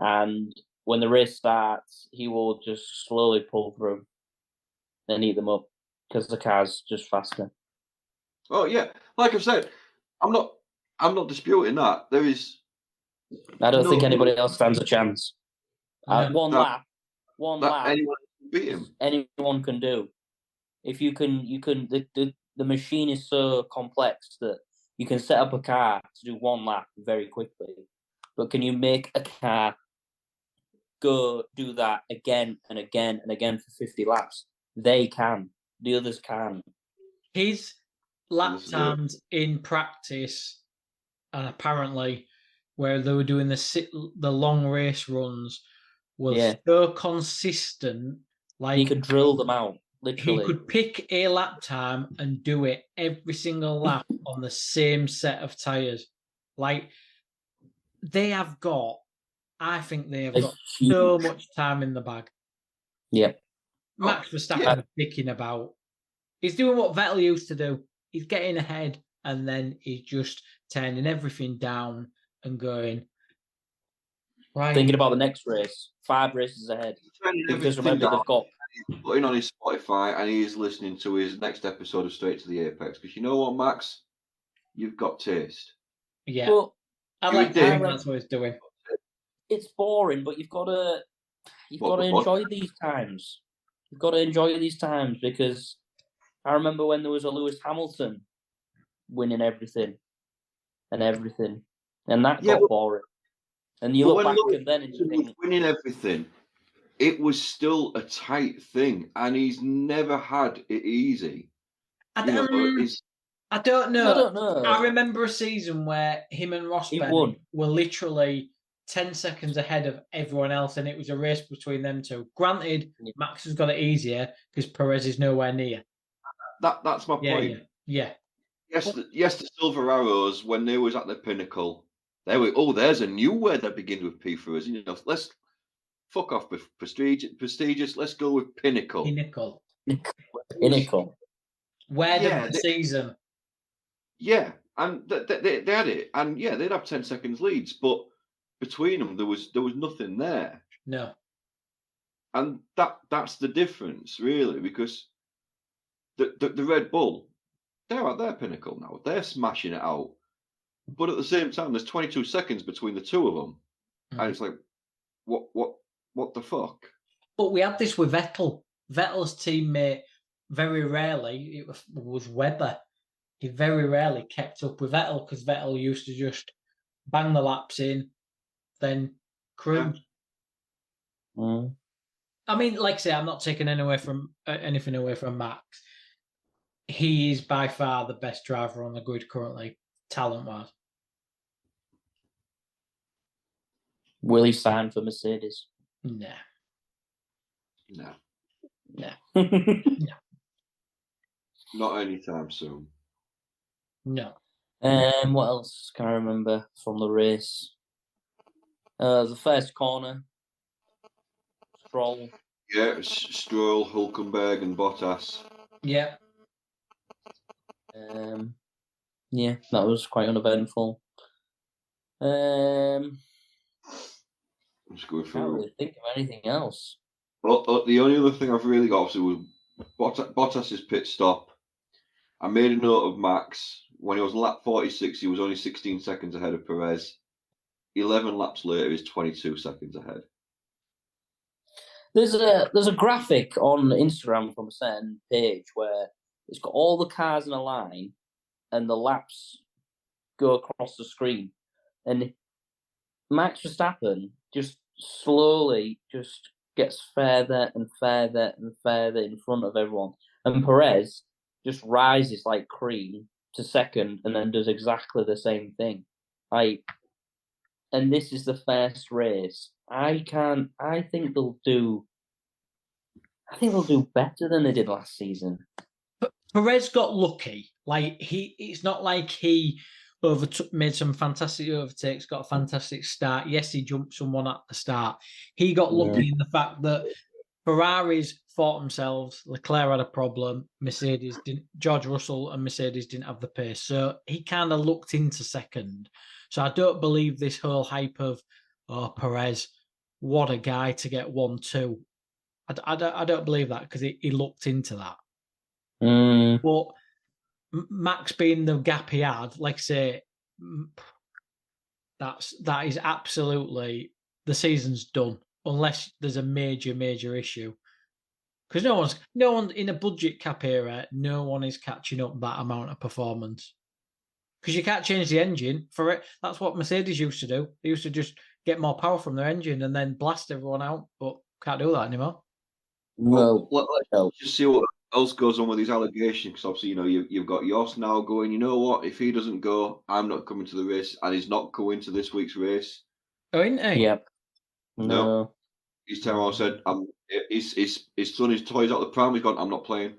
And when the race starts, he will just slowly pull through and eat them up because the car's just faster. Oh yeah, like I've said, I'm not disputing that. There is. I don't think anybody else stands a chance. One lap. Anyone can beat him. Anyone can do. If you can. The machine is so complex that you can set up a car to do one lap very quickly, but can you make a car go do that again and again and again for 50 laps? They can. The others can. His lap times in practice, and apparently where they were doing the long race runs, was so consistent. Like, he could drill them out. Literally, he could pick a lap time and do it every single lap on the same set of tires. Like, I think they have got so much time in the bag. Yeah. Max Verstappen picking about He's doing what Vettel used to do. He's getting ahead, and then he's just turning everything down and going. Right. Thinking about the next race, 5 races ahead. Because remember, they've got. He's putting on his Spotify and he's listening to his next episode of Straight to the Apex. Because you know what, Max? You've got taste. Yeah. Well, I like to think that's what he's doing. It's boring, but you've got to enjoy these times. You've got to enjoy these times because I remember when there was a Lewis Hamilton winning everything, and that got boring. And you look back and then and you think, winning everything, it was still a tight thing, and he's never had it easy. I don't know. I remember a season where him and Rosberg were literally 10 seconds ahead of everyone else, and it was a race between them two. Granted, Max has got it easier because Perez is nowhere near. That's my point. Yeah. Yes, the Silver Arrows, when they was at the pinnacle, they were, there's a new word that begins with P for us. You know, let's fuck off with prestigious. Let's go with pinnacle. Pinnacle. Where the season? Yeah, and they had it, and they'd have 10 seconds leads, but between them there was nothing there. No. And that's the difference, really, because the Red Bull, they're at their pinnacle now. They're smashing it out. But at the same time, there's 22 seconds between the two of them. And it's like, what the fuck? But we had this with Vettel. Vettel's teammate, very rarely, it was Webber. He very rarely kept up with Vettel because Vettel used to just bang the laps in, then cruise. Yeah. I mean, like I say, I'm not taking anything away from Max. He is by far the best driver on the grid currently, talent-wise. Will he sign for Mercedes? No. Not anytime soon. No. What else can I remember from the race? The first corner. Stroll. Yeah, Stroll, Hülkenberg, and Bottas. Yeah. That was quite uneventful. Let's go through. Can't really think of anything else. Well, the only other thing I've really got was Bottas's pit stop. I made a note of Max. When he was lap 46, he was only 16 seconds ahead of Perez. 11 laps later, he's 22 seconds ahead. There's a graphic on Instagram from a certain page where it's got all the cars in a line and the laps go across the screen. And Max Verstappen just slowly just gets further and further and further in front of everyone. And Perez just rises like cream to second and then does exactly the same thing. And this is the first race. I think they'll do better than they did last season. Perez got lucky. It's not like he made some fantastic overtakes, got a fantastic start. Yes, he jumped someone at the start. He got lucky in the fact that Ferraris fought themselves. Leclerc had a problem. Mercedes didn't. George Russell and Mercedes didn't have the pace. So he kind of looked into second. So I don't believe this whole hype of, Perez, what a guy to get 1-2. I don't believe that because he looked into that. But Max being the gap he had, like I say, that is absolutely, the season's done unless there's a major issue. Because no one in a budget cap era, no one is catching up that amount of performance. Because you can't change the engine for it. That's what Mercedes used to do. They used to just get more power from their engine and then blast everyone out, but can't do that anymore. Well, let's just see what else goes on with these allegations. Because obviously, you've got Jos now going, you know what? If he doesn't go, I'm not coming to the race, and he's not going to this week's race. Oh, isn't he? Yep. No. His Taro said, his son, his toys out the pram. He's gone, I'm not playing.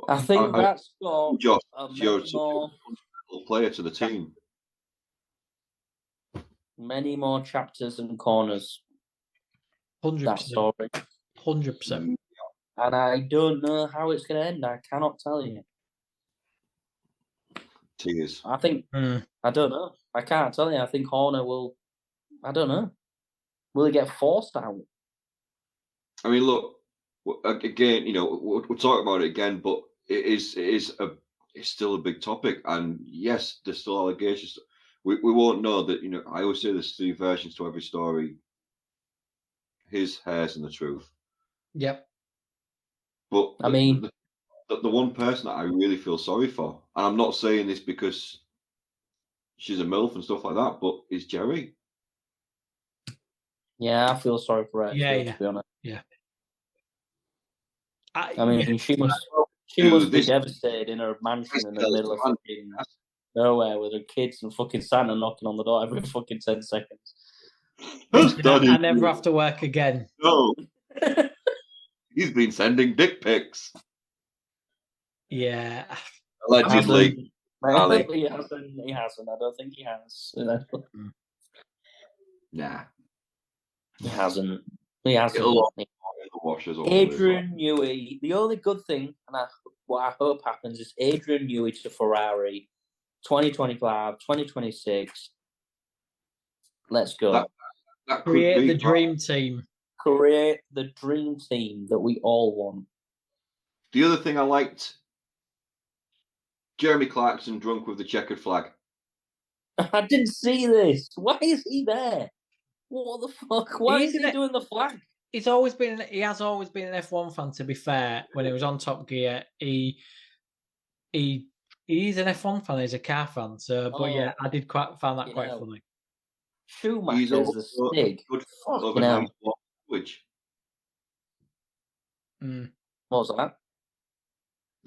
I think that's got Josh, you're a player to the team. Many more chapters and corners. 100%. That story. 100%. And I don't know how it's going to end. I cannot tell you. Tears. I think, I don't know. I can't tell you. I think Horner will, I don't know. Will he get forced out? I mean, look, again, we'll talk about it again, but it's still a big topic. And yes, there's still allegations. We won't know that, I always say there's 3 versions to every story. His, hers, and the truth. Yep. But I mean, the one person that I really feel sorry for, and I'm not saying this because she's a MILF and stuff like that, but is Jerry. Yeah, I feel sorry for her. Yeah, to be honest. Yeah. I mean, she must be devastated in her mansion in the middle of fucking nowhere with her kids and fucking Santa knocking on the door every fucking 10 seconds. I never have to work again. No. He's been sending dick pics. Yeah. Allegedly. He hasn't. I don't think he has. Nah. He hasn't. He hasn't. Adrian Newey. The only good thing, and what I hope happens, is Adrian Newey to Ferrari, 2025, 2026. Let's go. That create the dream team. Create the dream team that we all want. The other thing I liked, Jeremy Clarkson drunk with the checkered flag. I didn't see this. Why is he there? What the fuck? Why is he doing the flag? He has always been an F1 fan, to be fair. When he was on Top Gear, he's an F1 fan, he's a car fan. So yeah, I did found that quite funny. Schumacher's the Stig. Fucking hell. What was that?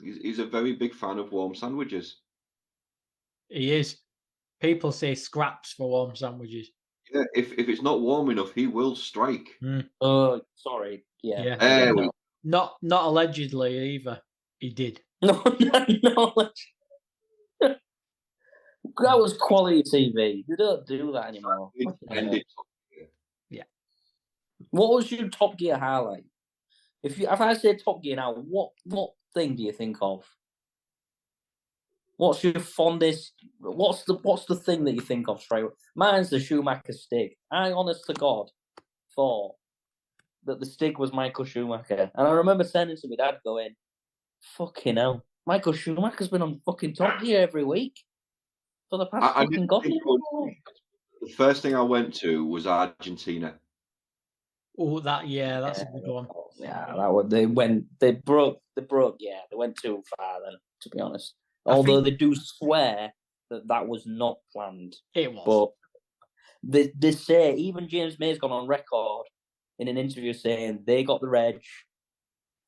He's a very big fan of warm sandwiches. He is. People say scraps for warm sandwiches. Yeah, if it's not warm enough, he will strike. Oh, sorry. Yeah. Not allegedly either. He did. No. That was quality TV. You don't do that anymore. Yeah. What was your Top Gear highlight? If I say Top Gear now, what thing do you think of? What's your fondest? What's the thing that you think of straight away? Mine's the Schumacher Stig. I, honest to God, thought that the Stig was Michael Schumacher, and I remember saying to my dad, going, "Fucking hell, Michael Schumacher's been on fucking Top Gear every week for the past fucking god." The first thing I went to was Argentina. Oh, that's a good one. Yeah, that one. They broke. Yeah, they went too far then, to be honest. Although they do swear that was not planned. It was. But they say, even James May's gone on record in an interview saying they got the reg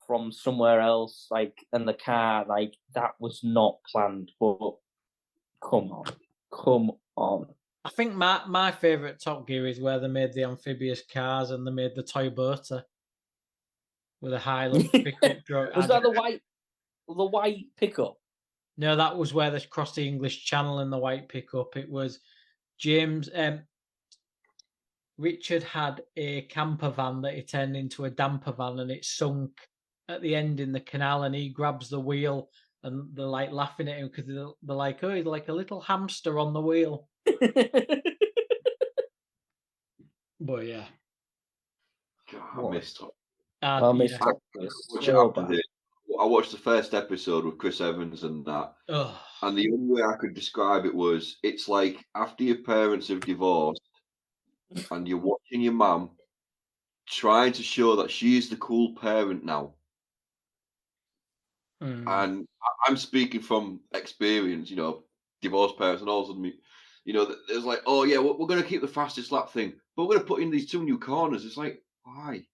from somewhere else, and the car, that was not planned. But come on. I think my favourite Top Gear is where they made the amphibious cars and they made the Toyota with a Hilux pickup truck. Was that the white pickup? No, that was where they crossed the English Channel in the white pickup. It was James. Richard had a camper van that he turned into a damper van, and it sunk at the end in the canal. And he grabs the wheel, and they're laughing at him because they're like, "Oh, he's like a little hamster on the wheel." But yeah, God, I missed it. I watched the first episode with Chris Evans and that, and the only way I could describe it was, it's like after your parents have divorced and you're watching your mum trying to show that she's the cool parent now. And I'm speaking from experience, divorced parents, and all of a sudden, there's like, oh yeah, we're going to keep the fastest lap thing, but we're going to put in these 2 new corners. It's like, why?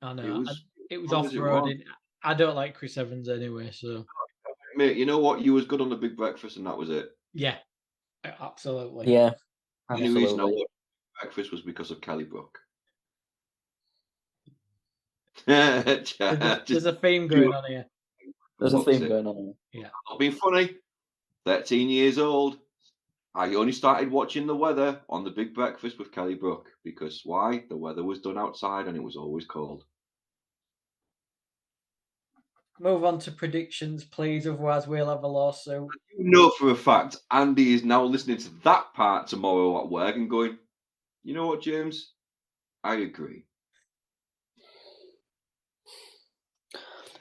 I know. It was off-roading. I don't like Chris Evans anyway, so. Mate, you know what? You was good on the Big Breakfast, and that was it. Yeah, absolutely. Yeah. The only reason I watched Breakfast was because of Kelly Brook. There's a theme going on here. Yeah. Not being funny. 13 years old. I only started watching the weather on the Big Breakfast with Kelly Brook because why? The weather was done outside and it was always cold. Move on to predictions, please. Otherwise, we'll have a lawsuit. You know for a fact Andy is now listening to that part tomorrow at work and going, you know what, James? I agree.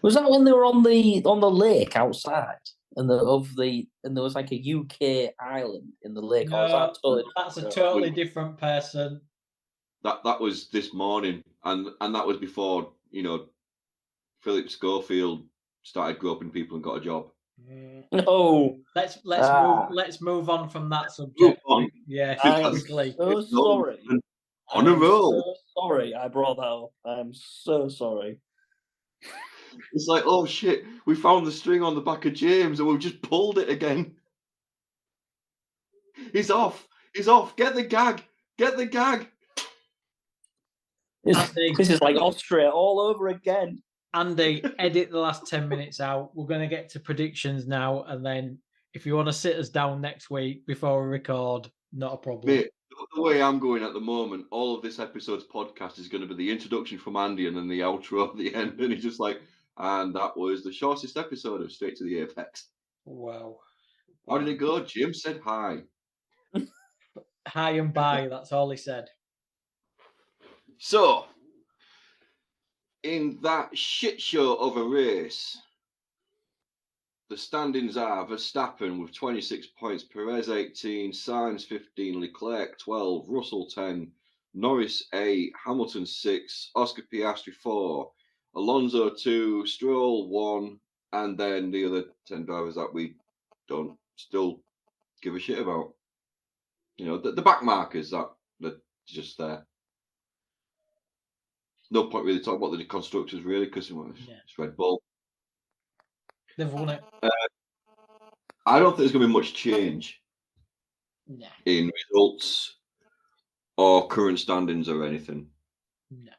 Was that when they were on the lake outside, and there was like a UK island in the lake? No, that's a totally different person. That was this morning, and that was before Philip Schofield started groping people and got a job. No, let's move on from that subject. Yeah, quickly. So sorry. On a roll. So sorry, I brought that up. I'm so sorry. It's like, oh shit, we found the string on the back of James and we've just pulled it again. He's off. Get the gag. This is like Austria all over again. Andy, edit the last 10 minutes out. We're going to get to predictions now, and then if you want to sit us down next week before we record, not a problem. Mate, the way I'm going at the moment, all of this episode's podcast is going to be the introduction from Andy and then the outro at the end, and he's just like, and that was the shortest episode of Straight to the Apex. Wow. How did it go? Jim said hi. Hi and bye, that's all he said. So, in that shit show of a race, the standings are Verstappen with 26 points, Perez 18, Sainz 15, Leclerc 12, Russell 10, Norris 8, Hamilton 6, Oscar Piastri 4, Alonso 2, Stroll 1, and then the other 10 drivers that we don't still give a shit about. The back markers that are just there. No point really talking about the constructors, really, because it's Red Bull. They've won it. I don't think there's going to be much change in results or current standings or anything. No.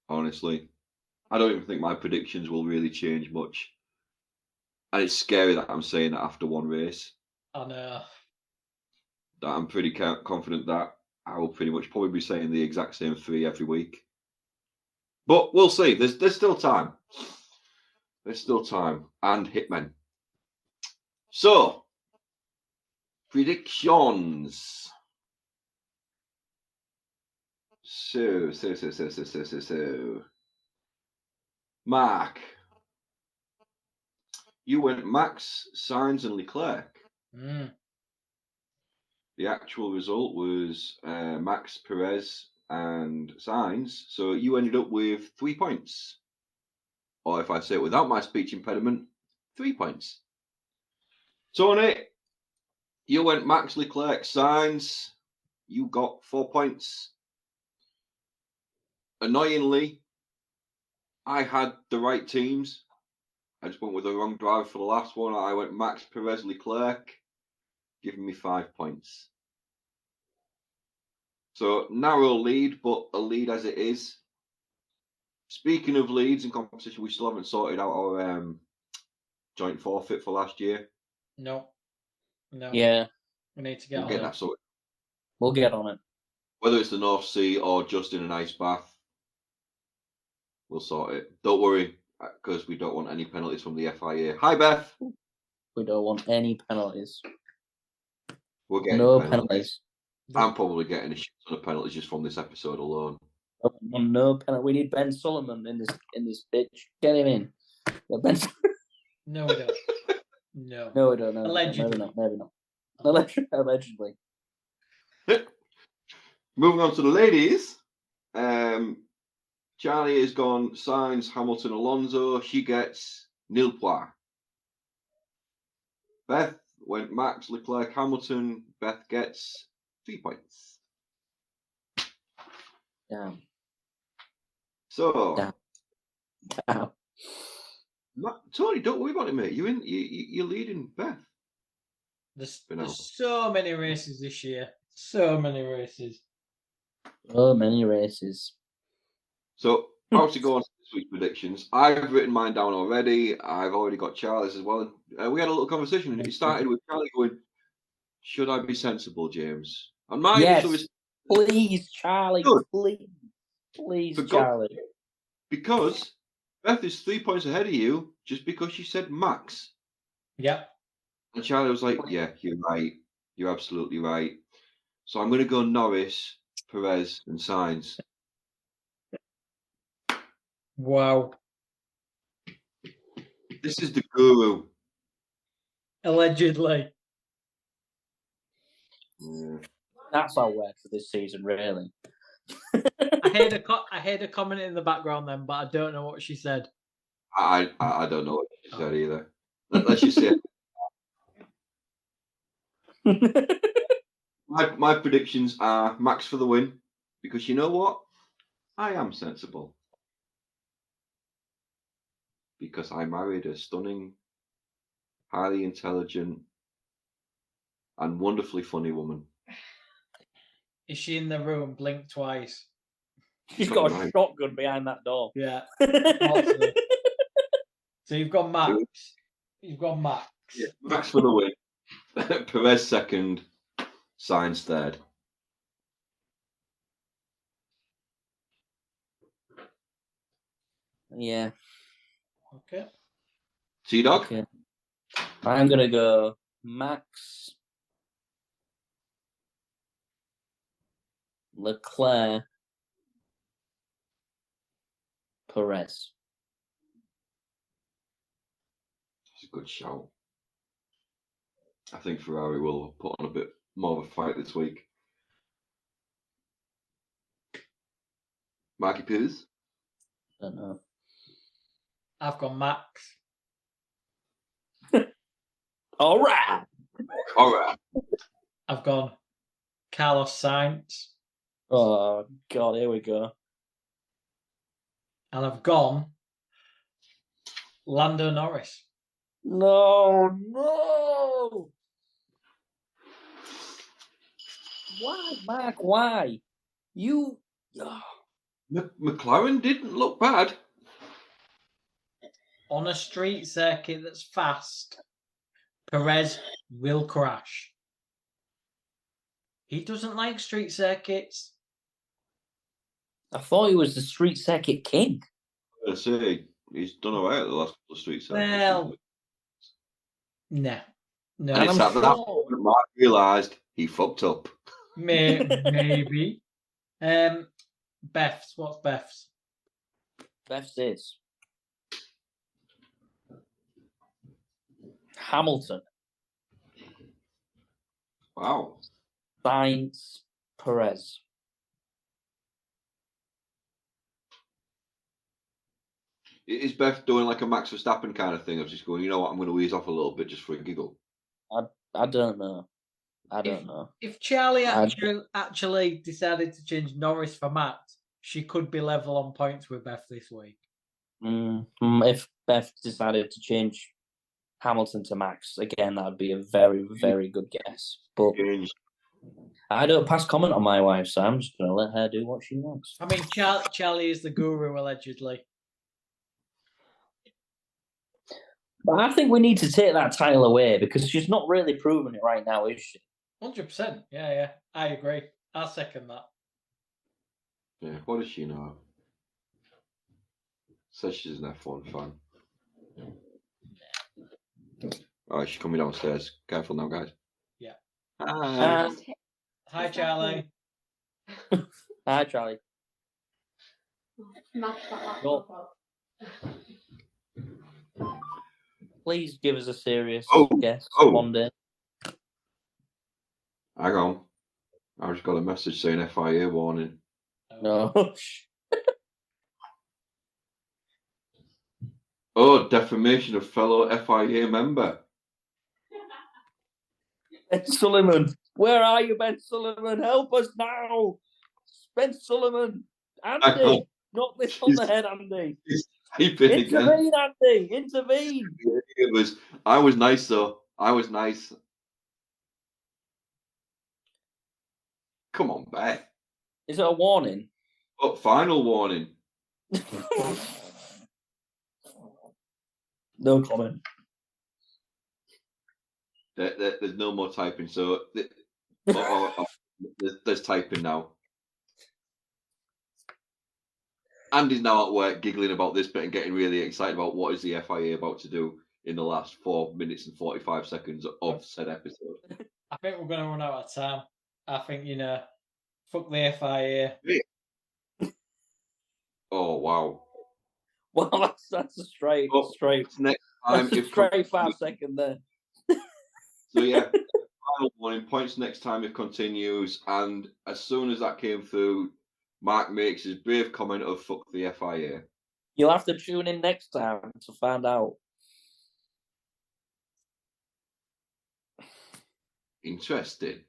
Honestly. I don't even think my predictions will really change much. And it's scary that I'm saying that after one race. I know. That I'm pretty confident that I will pretty much probably be saying the exact same 3 every week. But we'll see. There's still time. There's still time. And Hitmen. So, predictions. So. Mark. You went Max, Sainz and Leclerc. The actual result was Max, Perez and Sainz. So you ended up with 3 points. Or if I say it without my speech impediment, 3 points. Tony, you went Max, Leclerc, Sainz. You got 4 points. Annoyingly, I had the right teams. I just went with the wrong driver for the last one. I went Max, Perez, Leclerc, giving me 5 points. So narrow lead, but a lead as it is. Speaking of leads in competition, we still haven't sorted out our joint forfeit for last year. No. Yeah. We need to get on that sorted. We'll get on it. Whether it's the North Sea or just in an ice bath, we'll sort it. Don't worry, because we don't want any penalties from the FIA. Hi, Beth. We don't want any penalties. We're getting no penalties. I'm probably getting a shit ton of penalties just from this episode alone. No penalty. We need Ben Solomon in this pitch. Get him in. Ben... No, we don't. No. No, we don't. No, allegedly. Maybe not. Allegedly. Moving on to the ladies. Charlie has gone Sainz, Hamilton, Alonso. She gets nil point. Beth went Max, Leclerc, Hamilton. Beth gets 3 points. Yeah. So, Damn. Tony, don't worry about it, mate. You're leading Beth. There's so many races this year. So many races. So, how to go on to this week's predictions? I've written mine down already. I've already got Charlie's as well. We had a little conversation, and it started with Charlie going, "Should I be sensible, James?" And my initial response, please, Charlie, good. please, For Charlie. Because Beth is 3 points ahead of you just because she said Max. Yep. And Charlie was like, yeah, you're right. You're absolutely right. So I'm going to go Norris, Perez, and Sainz. Wow. This is the guru. Allegedly. Yeah. That's our word for this season, really. I heard a comment in the background then, but I don't know what she said. I don't know what she said either. Let's just say my predictions are Max for the win, because you know what? I am sensible. Because I married a stunning, highly intelligent, and wonderfully funny woman. Is she in the room? Blink twice. She's got a shotgun behind that door. Yeah. So you've got Max. You've got Max. Yeah, Max for the win. Perez second. Sainz third. Yeah. Okay. T-Dog? Okay. I'm going to go Max, Leclerc, Perez. That's a good shout. I think Ferrari will put on a bit more of a fight this week. Marky Piers? Don't know. I've got Max. All right. I've gone Carlos Sainz. Oh, God, here we go. And I've gone Lando Norris. No. Why, Mark? Why? You. Oh. McLaren didn't look bad. On a street circuit that's fast, Perez will crash. He doesn't like street circuits. I thought he was the street circuit king. I say he's done all right at the last couple of street circuits. Well, no. And it's at that point that Mark realised he fucked up. Maybe. Beth's. What's Beth's? Beth's is Hamilton. Wow. Sainz, Perez. Is Beth doing like a Max Verstappen kind of thing of just going, you know what, I'm going to ease off a little bit just for a giggle? I don't know. I don't know. If Charlie actually decided to change Norris for Max, she could be level on points with Beth this week. If Beth decided to change Hamilton to Max, again, that would be a very, very good guess. But I don't pass comment on my wife, so I'm just going to let her do what she wants. I mean, Charlie is the guru, allegedly. But I think we need to take that title away because she's not really proving it right now, is she? 100%. Yeah. I agree. I'll second that. Yeah, what does she know? Says she's an F1 fan. Oh, she's coming downstairs. Careful now, guys. Yeah. Hi, Charlie. Hi, Charlie. Please give us a serious guess one day. Hang on. I just got a message saying FIA warning. No. Defamation of fellow FIA member. Ben Sullivan. Where are you, Ben Sullivan? Help us now. Ben Sullivan. Andy. Knock this on the head, Andy. Intervene, Andy. Intervene. I was nice, though. I was nice. Come on, Beth. Is it a warning? Oh, final warning. No comment. There's no more typing, so there's typing now. Andy's now at work giggling about this bit and getting really excited about what is the FIA about to do in the last 4 minutes and 45 seconds of said episode. I think we're going to run out of time. I think, fuck the FIA. Oh, wow. Well, that's a straight. Next time, if straight 5 second there. So yeah, final warning, points next time if continues, and as soon as that came through, Mark makes his brave comment of fuck the FIA. You'll have to tune in next time to find out. Interesting.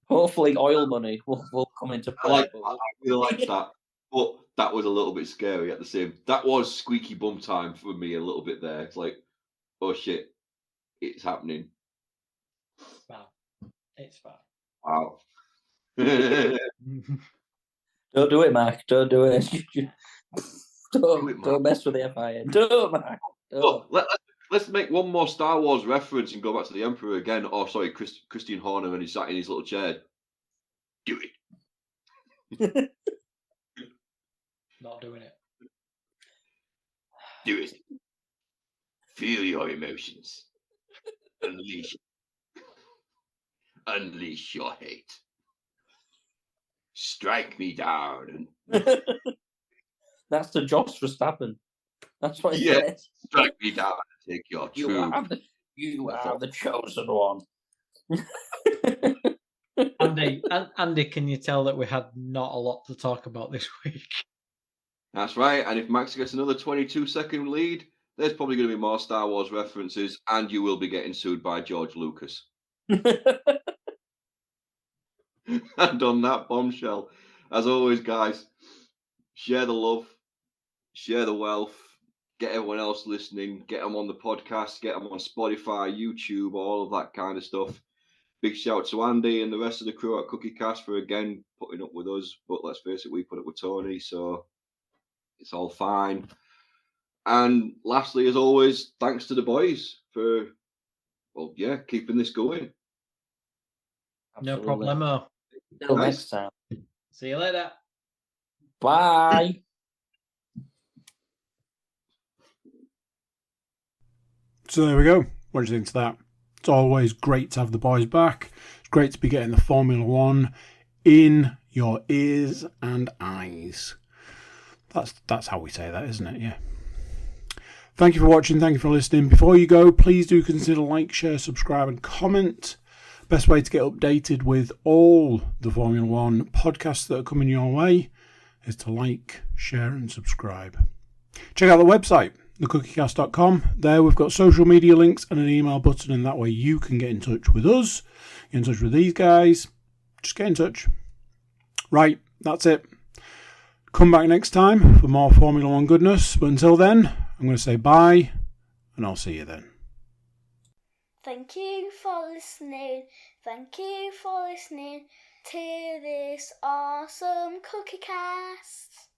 Hopefully, oil money will come into play. I really like that, but that was a little bit scary at the same. That was squeaky bum time for me a little bit there. It's like, oh shit, it's happening. Wow, it's fine. Wow. Don't do it, Mark. Don't do it. Don't mess with the FIA. Don't, Mark. Look, let's make one more Star Wars reference and go back to the Emperor again. Oh, sorry, Christian Horner, when he sat in his little chair. Do it. Not doing it. Do it. Feel your emotions. Unleash your hate. Strike me down. That's the Josh Verstappen. That's what he says. Strike me down and take your true. You are the chosen one. Andy, can you tell that we had not a lot to talk about this week? That's right. And if Max gets another 22-second lead, there's probably going to be more Star Wars references, and you will be getting sued by George Lucas. And on that bombshell, as always, guys, share the love, share the wealth, get everyone else listening, get them on the podcast, get them on Spotify, YouTube, all of that kind of stuff. Big shout to Andy and the rest of the crew at Cookie Cast for, again, putting up with us. But let's face it, we put up with Tony, so it's all fine. And lastly, as always, thanks to the boys for, keeping this going. No problemo. Till next time. See you later. Bye. So there we go. What do you think to that? It's always great to have the boys back. It's great to be getting the Formula One in your ears and eyes. That's how we say that, isn't it? Yeah. Thank you for watching. Thank you for listening. Before you go, please do consider like, share, subscribe, and comment. Best way to get updated with all the Formula One podcasts that are coming your way is to like, share, and subscribe. Check out the website, thecookiecast.com. There we've got social media links and an email button, and that way you can get in touch with us, get in touch with these guys. Just get in touch. Right, that's it. Come back next time for more Formula One goodness. But until then, I'm going to say bye, and I'll see you then. Thank you for listening. Thank you for listening to this awesome Cookie Cast.